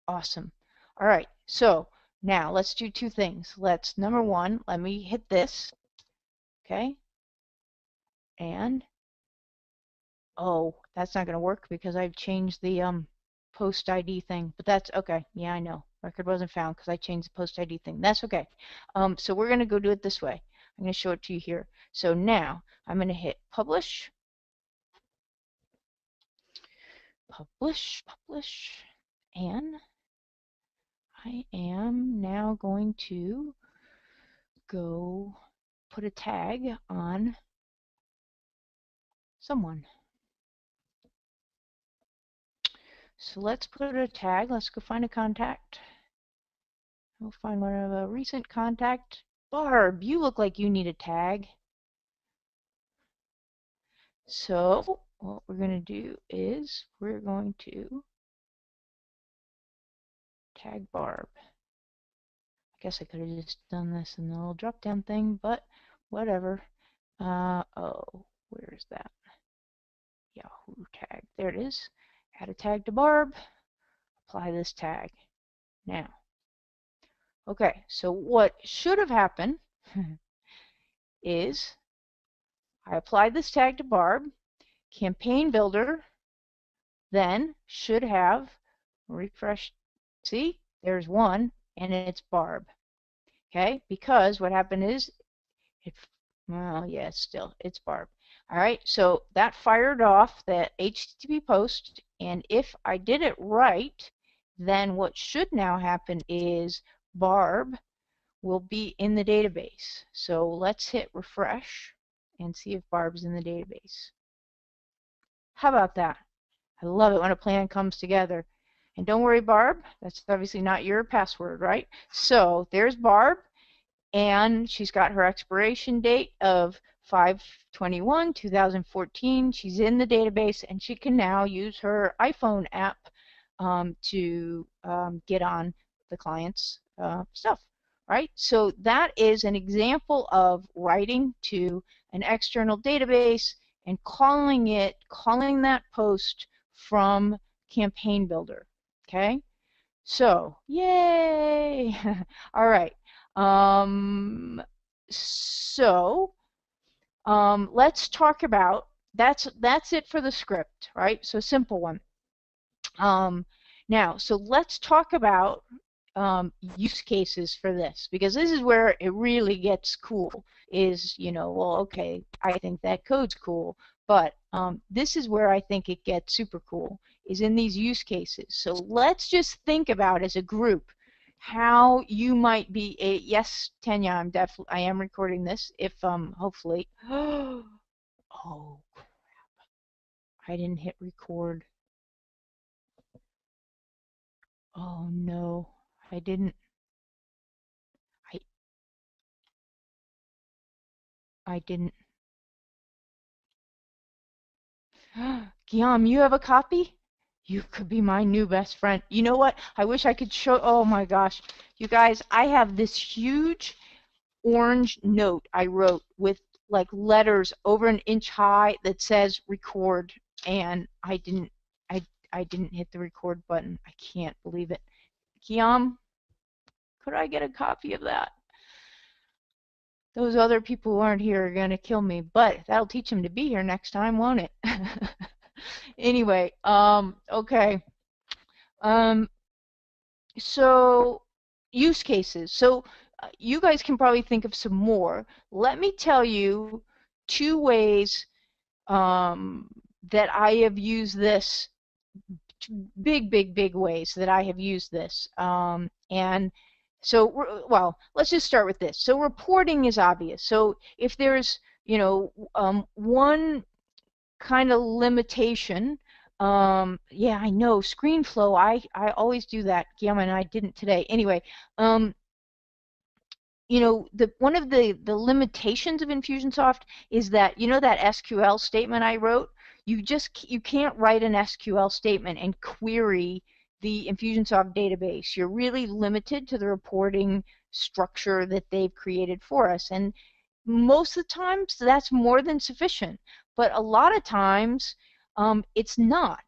Awesome. All right. So now let's do two things. Let's, number one, let me hit this. Okay. And, oh, that's not going to work because I've changed the post ID thing. But that's okay. Yeah, I know. Record wasn't found because I changed the post ID thing. That's okay. So we're going to go do it this way. I'm going to show it to you here. So now I'm going to hit publish. Publish, publish, and I am now going to go put a tag on someone. So let's put a tag. Let's go find a contact. We'll find one of a recent contact. Barb, you look like you need a tag. So what we're going to do is we're going to tag Barb. I guess I could have just done this in the little drop down thing, but whatever. Oh, where is that? Yahoo tag. There it is. Add a tag to Barb. Apply this tag. Now, okay, so what should have happened is I applied this tag to Barb. Campaign Builder then should have refreshed. See, there's one, and it's Barb. Okay, because what happened is well, yeah, it's Barb. All right, so that fired off that HTTP post, and if I did it right, then what should now happen is Barb will be in the database. So let's hit refresh and see if Barb's in the database. How about that? I love it when a plan comes together. And don't worry, Barb, that's obviously not your password, right? So there's Barb, and she's got her expiration date of 5/21/2014. She's in the database, and she can now use her iPhone app to get on the client's stuff, right? So that is an example of writing to an external database and calling that post from Campaign Builder, okay? So, yay! All right. Let's talk about, that's it for the script, right? So simple one. Now, so let's talk about use cases for this, because this is where it really gets cool. Is, well, okay, I think that code's cool, but this is where I think it gets super cool, is in these use cases. So let's just think about as a group how you might be a, yes, Tanya, I am recording this, if hopefully. Oh crap, I didn't hit record. Oh no, I didn't. I didn't. Guillaume, you have a copy? You could be my new best friend. You know what? I wish I could show. Oh my gosh. You guys, I have this huge orange note I wrote with like letters over an inch high that says record, and I didn't hit the record button. I can't believe it. Guillaume, could I get a copy of that? Those other people who aren't here are going to kill me, but that'll teach them to be here next time, won't it? Anyway, okay. So use cases. So you guys can probably think of some more. Let me tell you two ways that I have used this, big ways that I have used this. And so, well, let's just start with this. So reporting is obvious. So if there's, one kind of limitation, yeah, I know, ScreenFlow, I always do that. Guillaume and I didn't today. Anyway, one of the limitations of Infusionsoft is that, that SQL statement I wrote, you can't write an SQL statement and query the Infusionsoft database. You're really limited to the reporting structure that they've created for us. And most of the times that's more than sufficient, but a lot of times it's not,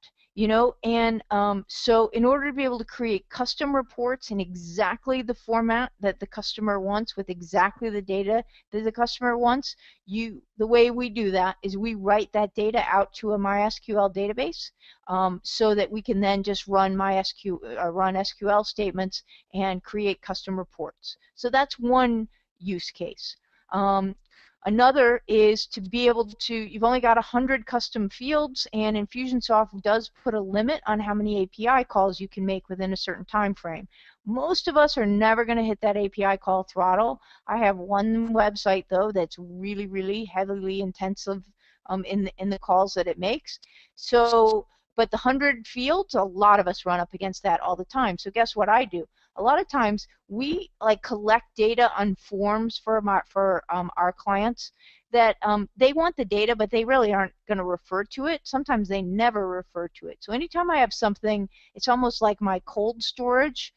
and so in order to be able to create custom reports in exactly the format that the customer wants with exactly the data that the customer wants, the way we do that is we write that data out to a MySQL database, so that we can then just run SQL statements and create custom reports. So that's one use case. Another is to be able to, you've only got 100 custom fields, and Infusionsoft does put a limit on how many API calls you can make within a certain time frame. Most of us are never going to hit that API call throttle. I have one website, though, that's really, really heavily intensive in the calls that it makes. So, but the 100 fields, a lot of us run up against that all the time. So guess what I do? A lot of times we like collect data on forms for our clients that they want the data, but they really aren't going to refer to it. Sometimes they never refer to it. So anytime I have something, it's almost like my cold storage,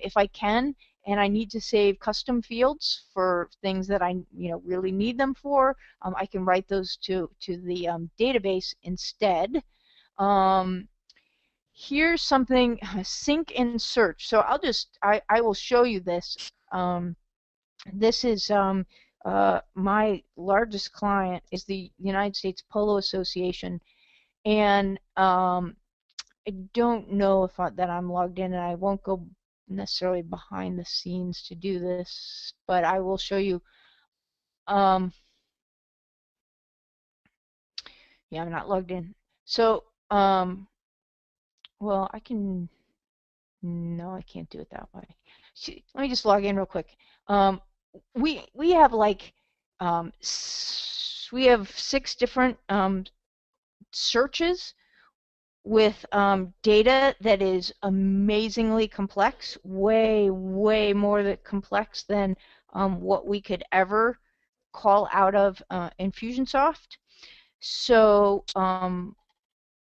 if I can, and I need to save custom fields for things that I really need them for, I can write those to the database instead. Here's something, sync and search. So I will show you this. This is my largest client is the United States Polo Association, and I don't know if that I'm logged in, and I won't go necessarily behind the scenes to do this, but I will show you. Yeah, I'm not logged in. So, well, I can. No, I can't do it that way. Let me just log in real quick. We have like we have 6 different searches with data that is amazingly complex, way more complex than what we could ever call out of Infusionsoft. So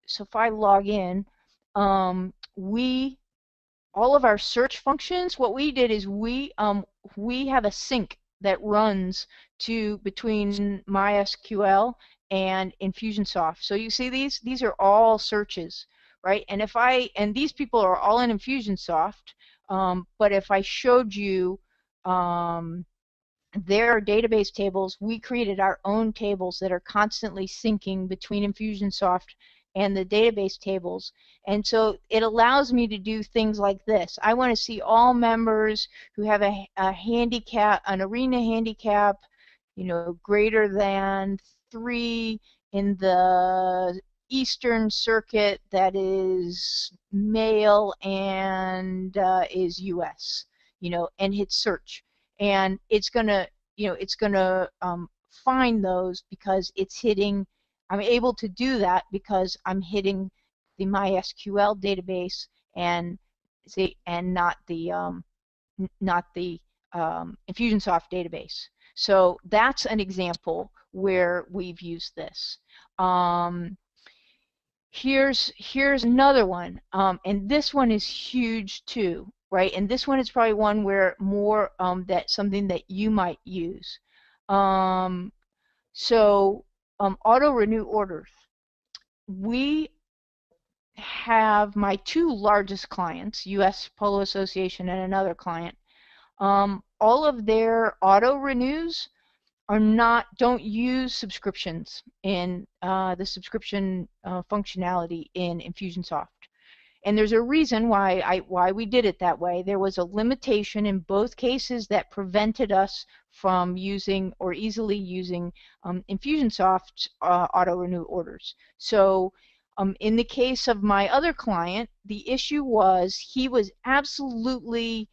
so if I log in, all of our search functions, what we did is we have a sync that runs between MySQL and Infusionsoft. So you see these are all searches, right? And these people are all in Infusionsoft, but if I showed you their database tables, we created our own tables that are constantly syncing between Infusionsoft and the database tables. And so it allows me to do things like this. I want to see all members who have a handicap, an arena handicap, greater than 3 in the Eastern Circuit that is male and is US, and hit search. And it's gonna find those because it's hitting. I'm able to do that because I'm hitting the MySQL database and not the Infusionsoft database. So that's an example where we've used this. Here's another one, and this one is huge too, right? And this one is probably one where more that's something that you might use. So auto renew orders. We have my 2 largest clients, U.S. Polo Association and another client. All of their auto renews don't use subscriptions in the subscription functionality in Infusionsoft. And there's a reason why we did it that way. There was a limitation in both cases that prevented us from using or easily using Infusionsoft's auto renew orders. So in the case of my other client, the issue was he was absolutely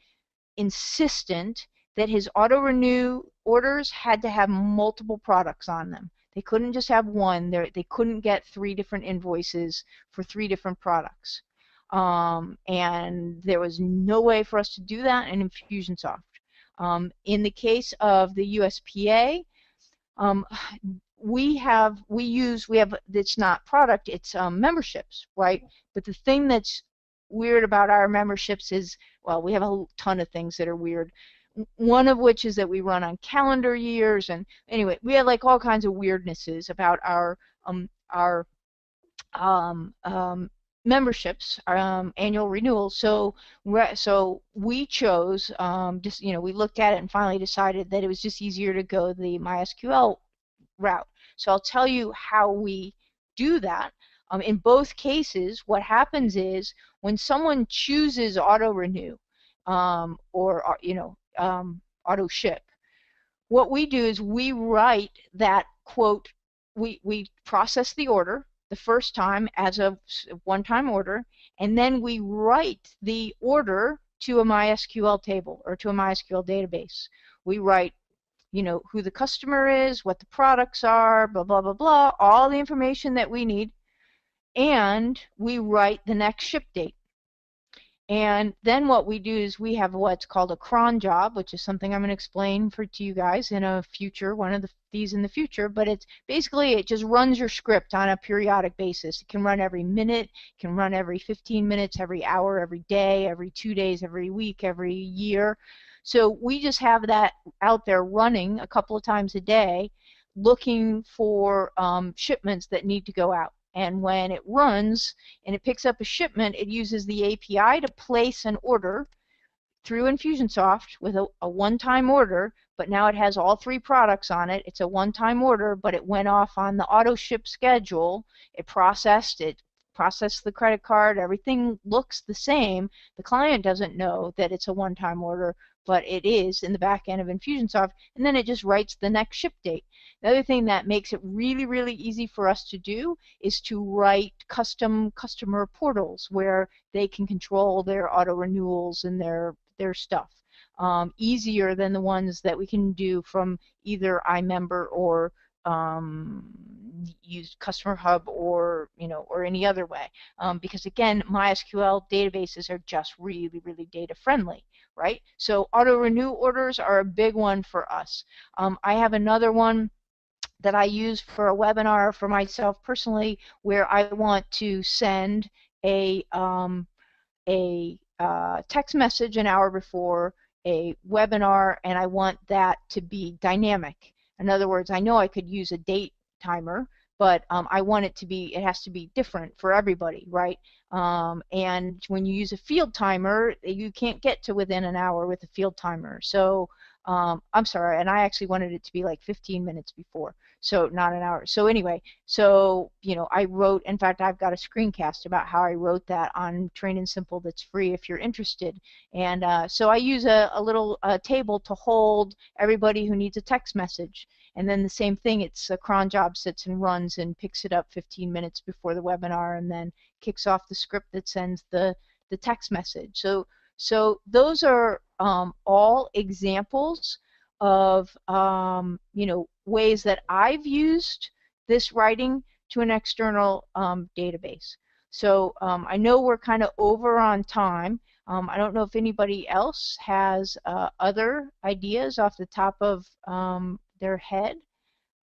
insistent that his auto renew orders had to have multiple products on them. They couldn't just have one. They couldn't get 3 different invoices for 3 different products. And there was no way for us to do that in Infusionsoft. In the case of the USPA, it's not product, it's memberships, right? But the thing that's weird about our memberships is, well, we have a ton of things that are weird. One of which is that we run on calendar years, and anyway, we have like all kinds of weirdnesses about our memberships, annual renewals. So we chose we looked at it and finally decided that it was just easier to go the MySQL route. So I'll tell you how we do that. In both cases, what happens is when someone chooses auto renew or auto ship, what we do is we write that quote. We process the order the first time as a one-time order, and then we write the order to a MySQL table or to a MySQL database. We write who the customer is, what the products are, blah, blah, blah, blah, all the information that we need, and we write the next ship date. And then what we do is we have what's called a cron job, which is something I'm going to explain to you guys in a future, one of these in the future. But it's basically, it just runs your script on a periodic basis. It can run every minute, it can run every 15 minutes, every hour, every day, every 2 days, every week, every year. So we just have that out there running a couple of times a day, looking for shipments that need to go out. And when it runs and it picks up a shipment, it uses the API to place an order through Infusionsoft with a one-time order, but now it has all 3 products on it. It's a one-time order, but it went off on the auto ship schedule. It processed the credit card. Everything looks the same. The client doesn't know that it's a one-time order, but it is in the back end of Infusionsoft, and then it just writes the next ship date. The other thing that makes it really, really easy for us to do is to write custom customer portals where they can control their auto renewals and their stuff. Easier than the ones that we can do from either iMember or use Customer Hub or or any other way, because again, MySQL databases are just really, really data friendly, right? So auto renew orders are a big one for us. I have another one that I use for a webinar for myself personally, where I want to send a text message an hour before a webinar, and I want that to be dynamic. In other words, I know I could use a date timer, but I want it has to be different for everybody, right? And when you use a field timer, you can't get to within an hour with a field timer. So I'm sorry, and I actually wanted it to be like 15 minutes before, so not an hour. So anyway, so I wrote, in fact, I've got a screencast about how I wrote that on Train and Simple that's free if you're interested. And so I use a little table to hold everybody who needs a text message. And then the same thing, it's a cron job sits and runs and picks it up 15 minutes before the webinar and then kicks off the script that sends the text message. So those are all examples of ways that I've used this writing to an external database. So I know we're kind of over on time. I don't know if anybody else has other ideas off the top of their head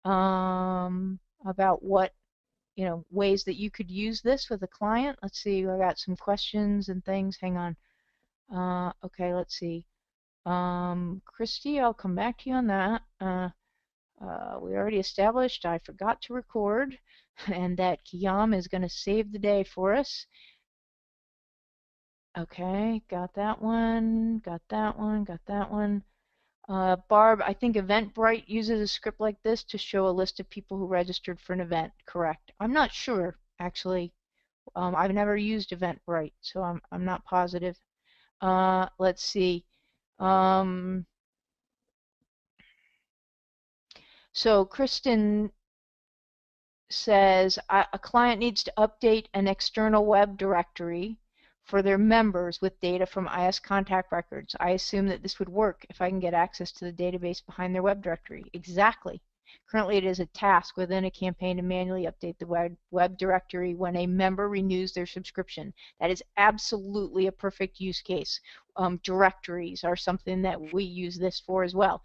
about what ways that you could use this with a client. Let's see, I got some questions and things. Hang on. Okay, let's see. Christy, I'll come back to you on that. We already established I forgot to record, and that Kiyam is going to save the day for us. Okay, got that one, got that one, got that one. Barb, I think Eventbrite uses a script like this to show a list of people who registered for an event. Correct. I'm not sure, actually. I've never used Eventbrite, so I'm not positive. Let's see. So Kristen says a client needs to update an external web directory for their members with data from IS contact records. I assume that this would work if I can get access to the database behind their web directory. Exactly. Currently, it is a task within a campaign to manually update the web directory when a member renews their subscription. That is absolutely a perfect use case. Directories are something that we use this for as well.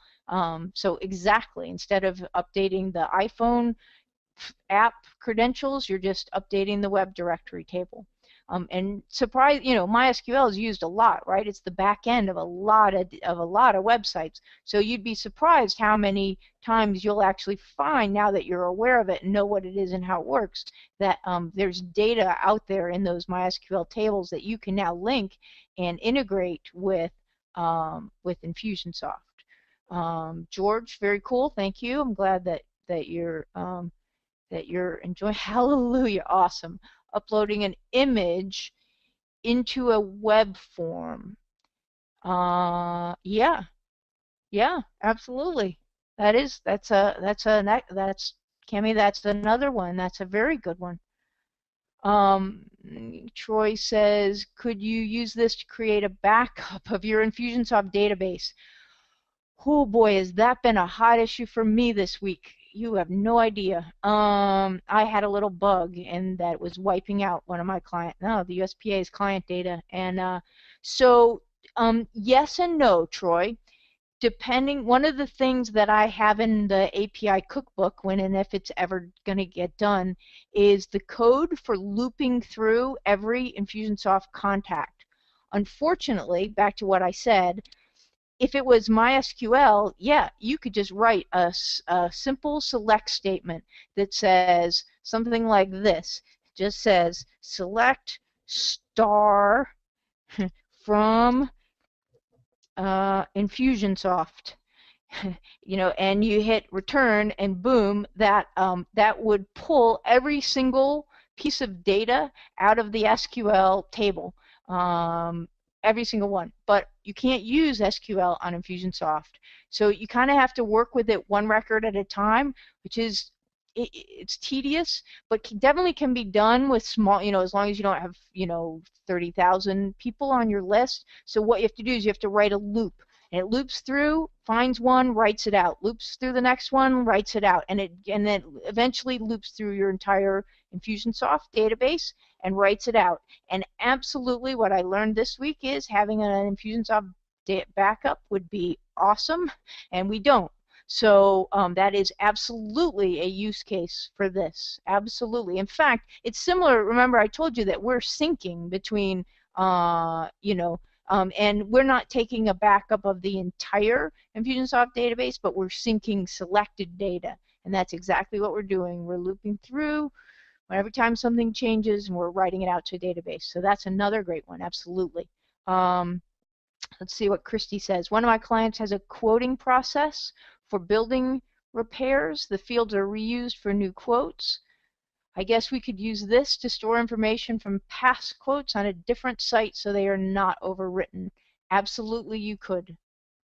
So exactly, instead of updating the iPhone app credentials, you're just updating the web directory table. And MySQL is used a lot, right? It's the back end of a lot of websites. So you'd be surprised how many times you'll actually find, now that you're aware of it and know what it is and how it works, that there's data out there in those MySQL tables that you can now link and integrate with Infusionsoft. George, very cool. Thank you. I'm glad that you're enjoying. Hallelujah, awesome. Uploading an image into a web form. Yeah, absolutely. That's Cami, that's another one. That's a very good one. Troy says, could you use this to create a backup of your Infusionsoft database? Oh boy, has that been a hot issue for me this week. You have no idea. I had a little bug and that was wiping out one of my client. No, the USPA's client data. And so yes and no, Troy. Depending, one of the things that I have in the API cookbook, when and if it's ever going to get done, is the code for looping through every Infusionsoft contact. Unfortunately, back to what I said, if it was MySQL, yeah, you could just write a simple select statement that says something like this. It just says select star from Infusionsoft. And you hit return, and boom, that would pull every single piece of data out of the SQL table, every single one. But you can't use SQL on Infusionsoft, so you kind of have to work with it one record at a time, which is it's tedious, but definitely can be done with small, as long as you don't have 30,000 people on your list. So what you have to do is you have to write a loop. And it loops through, finds one, writes it out. Loops through the next one, writes it out. And then eventually loops through your entire Infusionsoft database and writes it out. And absolutely what I learned this week is having an Infusionsoft backup would be awesome, and we don't. So that is absolutely a use case for this. Absolutely. In fact, it's similar. Remember, I told you that we're syncing between, and we're not taking a backup of the entire Infusionsoft database, but we're syncing selected data. And that's exactly what we're doing. We're looping through every time something changes, and we're writing it out to a database. So that's another great one, absolutely. Let's see what Christy says. One of my clients has a quoting process for building repairs. The fields are reused for new quotes. I guess we could use this to store information from past quotes on a different site so they are not overwritten. Absolutely, you could.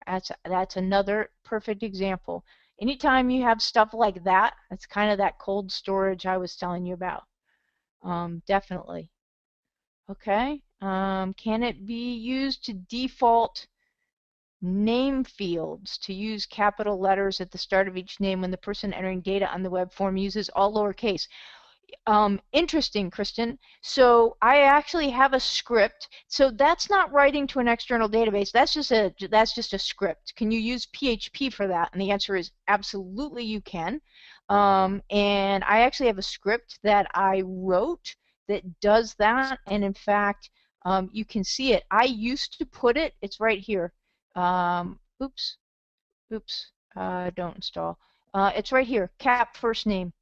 That's another perfect example. Anytime you have stuff like that, that's kind of that cold storage I was telling you about. Definitely. Okay. Can it be used to default name fields to use capital letters at the start of each name when the person entering data on the web form uses all lowercase? Interesting, Kristen. So I actually have a script. So that's not writing to an external database. That's just a script. Can you use PHP for that? And the answer is absolutely you can. And I actually have a script that I wrote that does that. And in fact, you can see it. I used to put it. It's right here. Oops. Don't install. It's right here. Cap first name.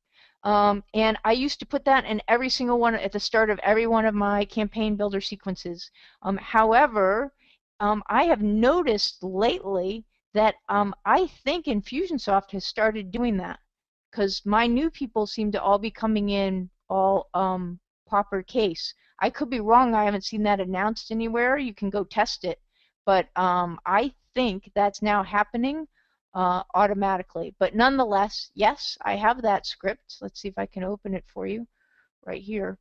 And I used to put that in every single one at the start of every one of my campaign builder sequences. However, I have noticed lately that I think Infusionsoft has started doing that, because my new people seem to all be coming in all proper case. I could be wrong. I haven't seen that announced anywhere. You can go test it. But I think that's now happening automatically. But nonetheless, yes, I have that script. Let's see if I can open it for you right here.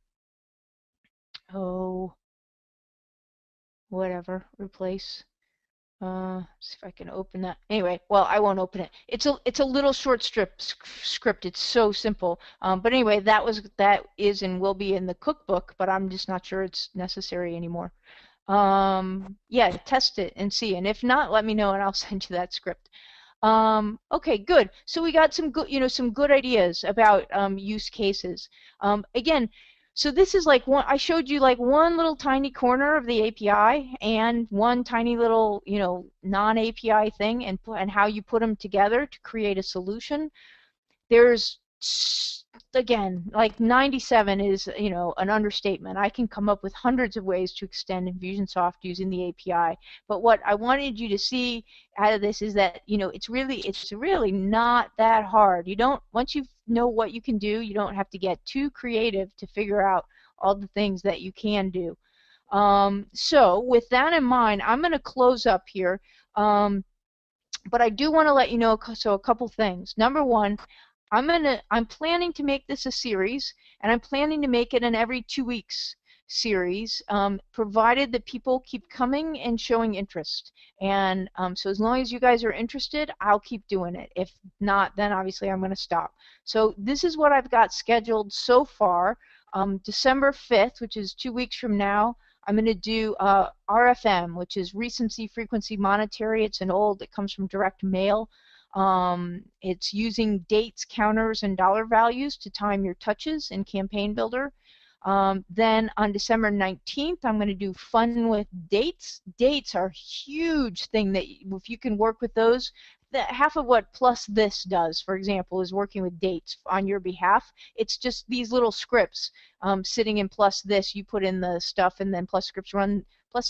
Oh, whatever, replace. See if I can open that. Anyway, well, I won't open it. It's a little short script. It's so simple. But anyway, that is and will be in the cookbook, but I'm just not sure it's necessary anymore. Yeah, test it and see. And if not, let me know and I'll send you that script. Okay, good. So we got some good ideas about use cases. Again, so this is like I showed you like one little tiny corner of the API and one tiny little non-API thing, and how you put them together to create a solution. There's, again, like 97 is an understatement. I can come up with hundreds of ways to extend Infusionsoft using the API. But what I wanted you to see out of this is that it's really not that hard. Once you know what you can do, you don't have to get too creative to figure out all the things that you can do. So with that in mind, I'm going to close up here. But I do want to let you know a couple things. Number one, I'm planning to make this a series, and I'm planning to make it in every 2 weeks. series, provided that people keep coming and showing interest. And so as long as you guys are interested, I'll keep doing it. If not, then obviously I'm going to stop. So this is what I've got scheduled so far. December 5th, which is 2 weeks from now, I'm going to do RFM, which is recency frequency monetary. It's it comes from direct mail. It's using dates, counters, and dollar values to time your touches in Campaign Builder. Then on December 19th, I'm going to do fun with dates. Dates are a huge thing that if you can work with those, half of what Plus This does, for example, is working with dates on your behalf. It's just these little scripts sitting in Plus This. You put in the stuff, and then Plus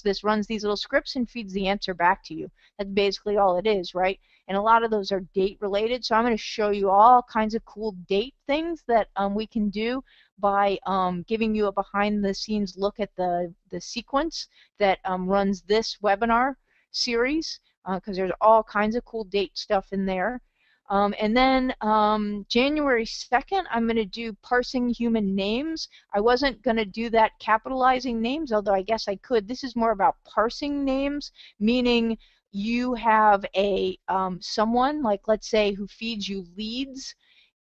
This runs these little scripts and feeds the answer back to you. That's basically all it is, right? And a lot of those are date related. So I'm going to show you all kinds of cool date things that we can do by giving you a behind the scenes look at the sequence that runs this webinar series, because there's all kinds of cool date stuff in there. And then January 2nd, I'm going to do parsing human names. I wasn't going to do that capitalizing names, although I guess I could. This is more about parsing names, meaning you have a someone, like let's say, who feeds you leads,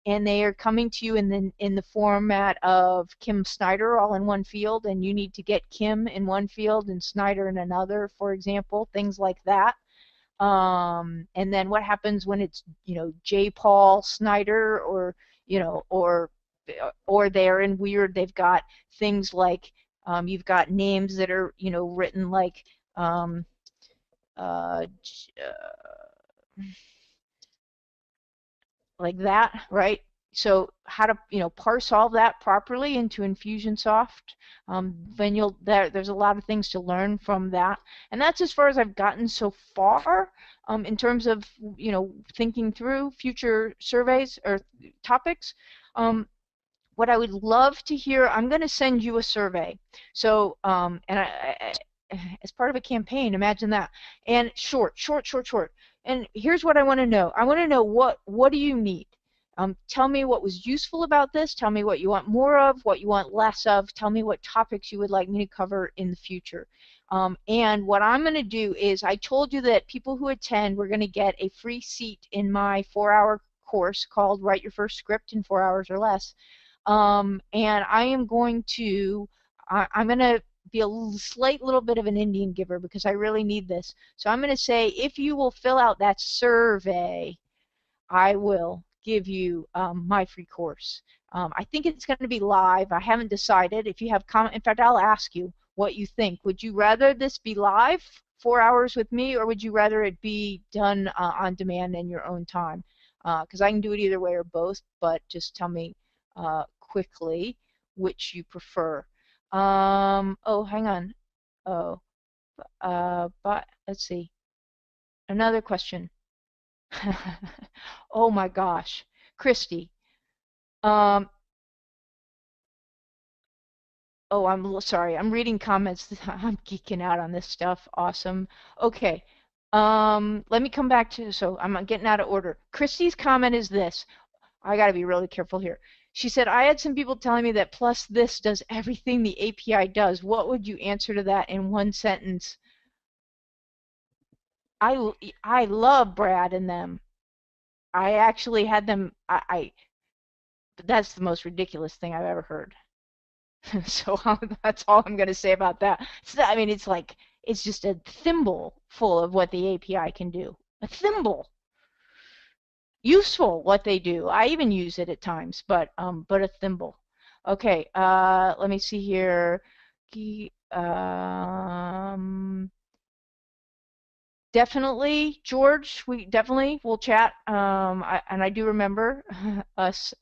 and they are coming to you in the format of Kim Snyder all in one field, and you need to get Kim in one field and Snyder in another, for example, things like that. And then what happens when it's, J. Paul Snyder, or or they're in weird, they've got things like you've got names that are written like uh, like that, right? So how to parse all that properly into Infusionsoft. Then there's a lot of things to learn from that, and that's as far as I've gotten so far in terms of thinking through future surveys or topics. What I would love to hear, I'm going to send you a survey. So and as part of a campaign, imagine that. And short. And here's what I want to know. I want to know what do you need? Tell me what was useful about this. Tell me what you want more of, what you want less of. Tell me what topics you would like me to cover in the future. And what I'm going to do is, I told you that people who attend, we're going to get a free seat in my 4-hour course called Write Your First Script in 4 Hours or Less. And I am going to, I'm going to be a slight little bit of an Indian giver, because I really need this. So I'm going to say, if you will fill out that survey, I will give you my free course. I think it's going to be live. I haven't decided. If you have comment, in fact, I'll ask you what you think. Would you rather this be live, 4 hours with me, or would you rather it be done on demand in your own time? Because I can do it either way or both, but just tell me quickly which you prefer. Oh, hang on. Oh, but let's see. Another question. Oh my gosh, Christy. Oh, I'm sorry. I'm reading comments. I'm geeking out on this stuff. Awesome. Okay. Let me come back to, so I'm getting out of order. Christy's comment is this. I got to be really careful here. She said, I had some people telling me that Plus This does everything the API does. What would you answer to that in one sentence? I love Brad and them. I actually had them, that's the most ridiculous thing I've ever heard. So that's all I'm going to say about that. So, I mean, it's just a thimble full of what the API can do. A thimble. Useful what they do. I even use it at times, but a thimble. Okay, let me see here. Definitely, George. We definitely will chat. And I do remember us.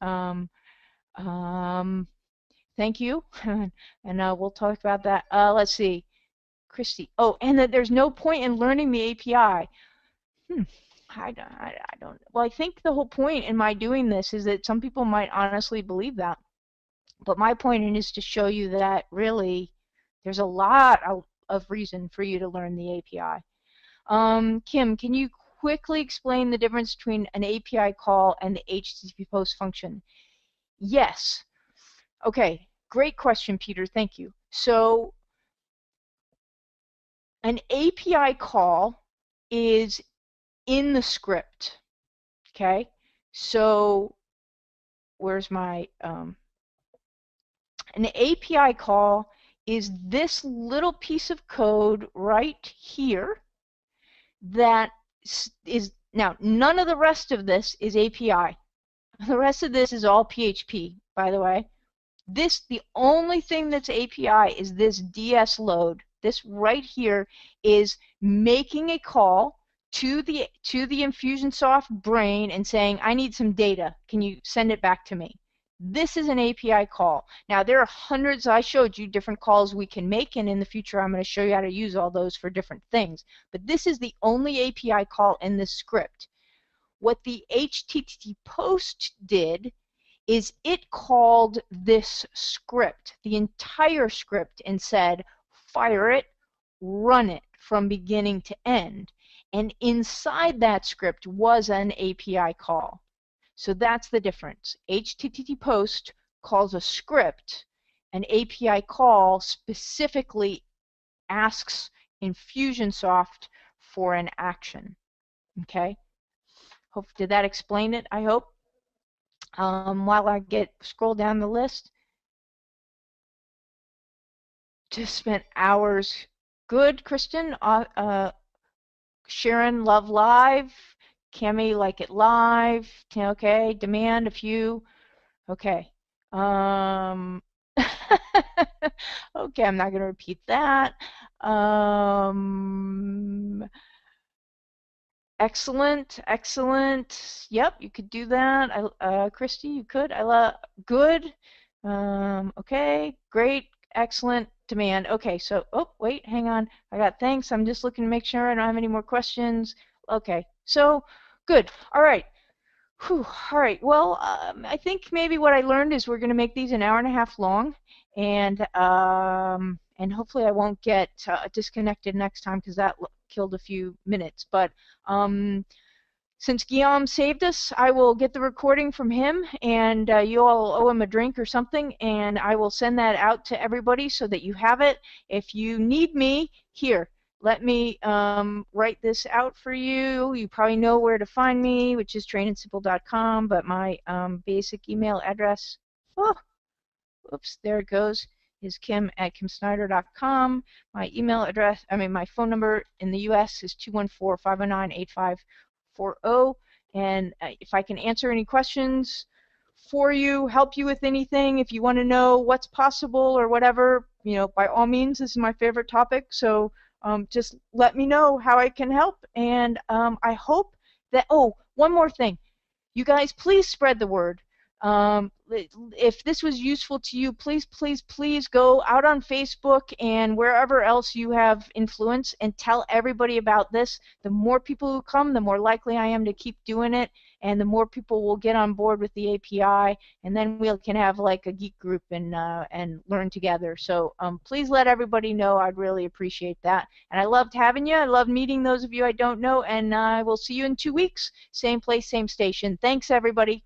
Thank you, and we'll talk about that. Let's see, Christy. Oh, and that there's no point in learning the API. I don't. Well, I think the whole point in my doing this is that some people might honestly believe that, but my point is to show you that really there's a lot of reason for you to learn the API. Kim, can you quickly explain the difference between an API call and the HTTP post function? Yes. Okay, great question, Peter. Thank you. So an API call is in the script, okay? So where's my, an API call is this little piece of code right here that is, now none of the rest of this is API. The rest of this is all PHP, by the way. The only thing that's API is this DS load. This right here is making a call to the Infusionsoft brain and saying, I need some data. Can you send it back to me? This is an API call. Now, there are hundreds, I showed you different calls we can make, and in the future I'm going to show you how to use all those for different things. But this is the only API call in this script. What the HTTP post did is it called this script, the entire script, and said, fire it, run it from beginning to end. And inside that script was an API call. So that's the difference. HTTP post calls a script. An API call specifically asks Infusionsoft for an action. Okay? Did that explain it, I hope? While I scroll down the list. Just spent hours. Good, Kristen. Sharon, love live. Cami, like it live. Okay, demand a few. Okay. Okay, I'm not going to repeat that. Excellent, excellent. Yep, you could do that. Christy, you could. I love good. Okay, great, excellent, demand. Okay, so oh wait, hang on. I got thanks. I'm just looking to make sure I don't have any more questions. Okay, so good. All right. Whew, all right. Well, I think maybe what I learned is we're going to make these an hour and a half long, and hopefully I won't get disconnected next time because that killed a few minutes. But since Guillaume saved us, I will get the recording from him, and you all owe him a drink or something, and I will send that out to everybody so that you have it. If you need me, here, let me write this out for you. You probably know where to find me, which is trainandsimple.com, but my basic email address, oh, oops, there it goes, is kim@kimsnyder.com. My email address, my phone number in the U.S. is 214-509-8540. And if I can answer any questions for you, help you with anything, if you want to know what's possible or whatever, by all means, this is my favorite topic. So just let me know how I can help. And I hope that, oh, one more thing. You guys, please spread the word. If this was useful to you, please, please, please go out on Facebook and wherever else you have influence and tell everybody about this. The more people who come, the more likely I am to keep doing it, and the more people will get on board with the API, and then we can have like a geek group and learn together. So please let everybody know. I'd really appreciate that. And I loved having you. I loved meeting those of you I don't know, and I will see you in 2 weeks. Same place, same station. Thanks, everybody.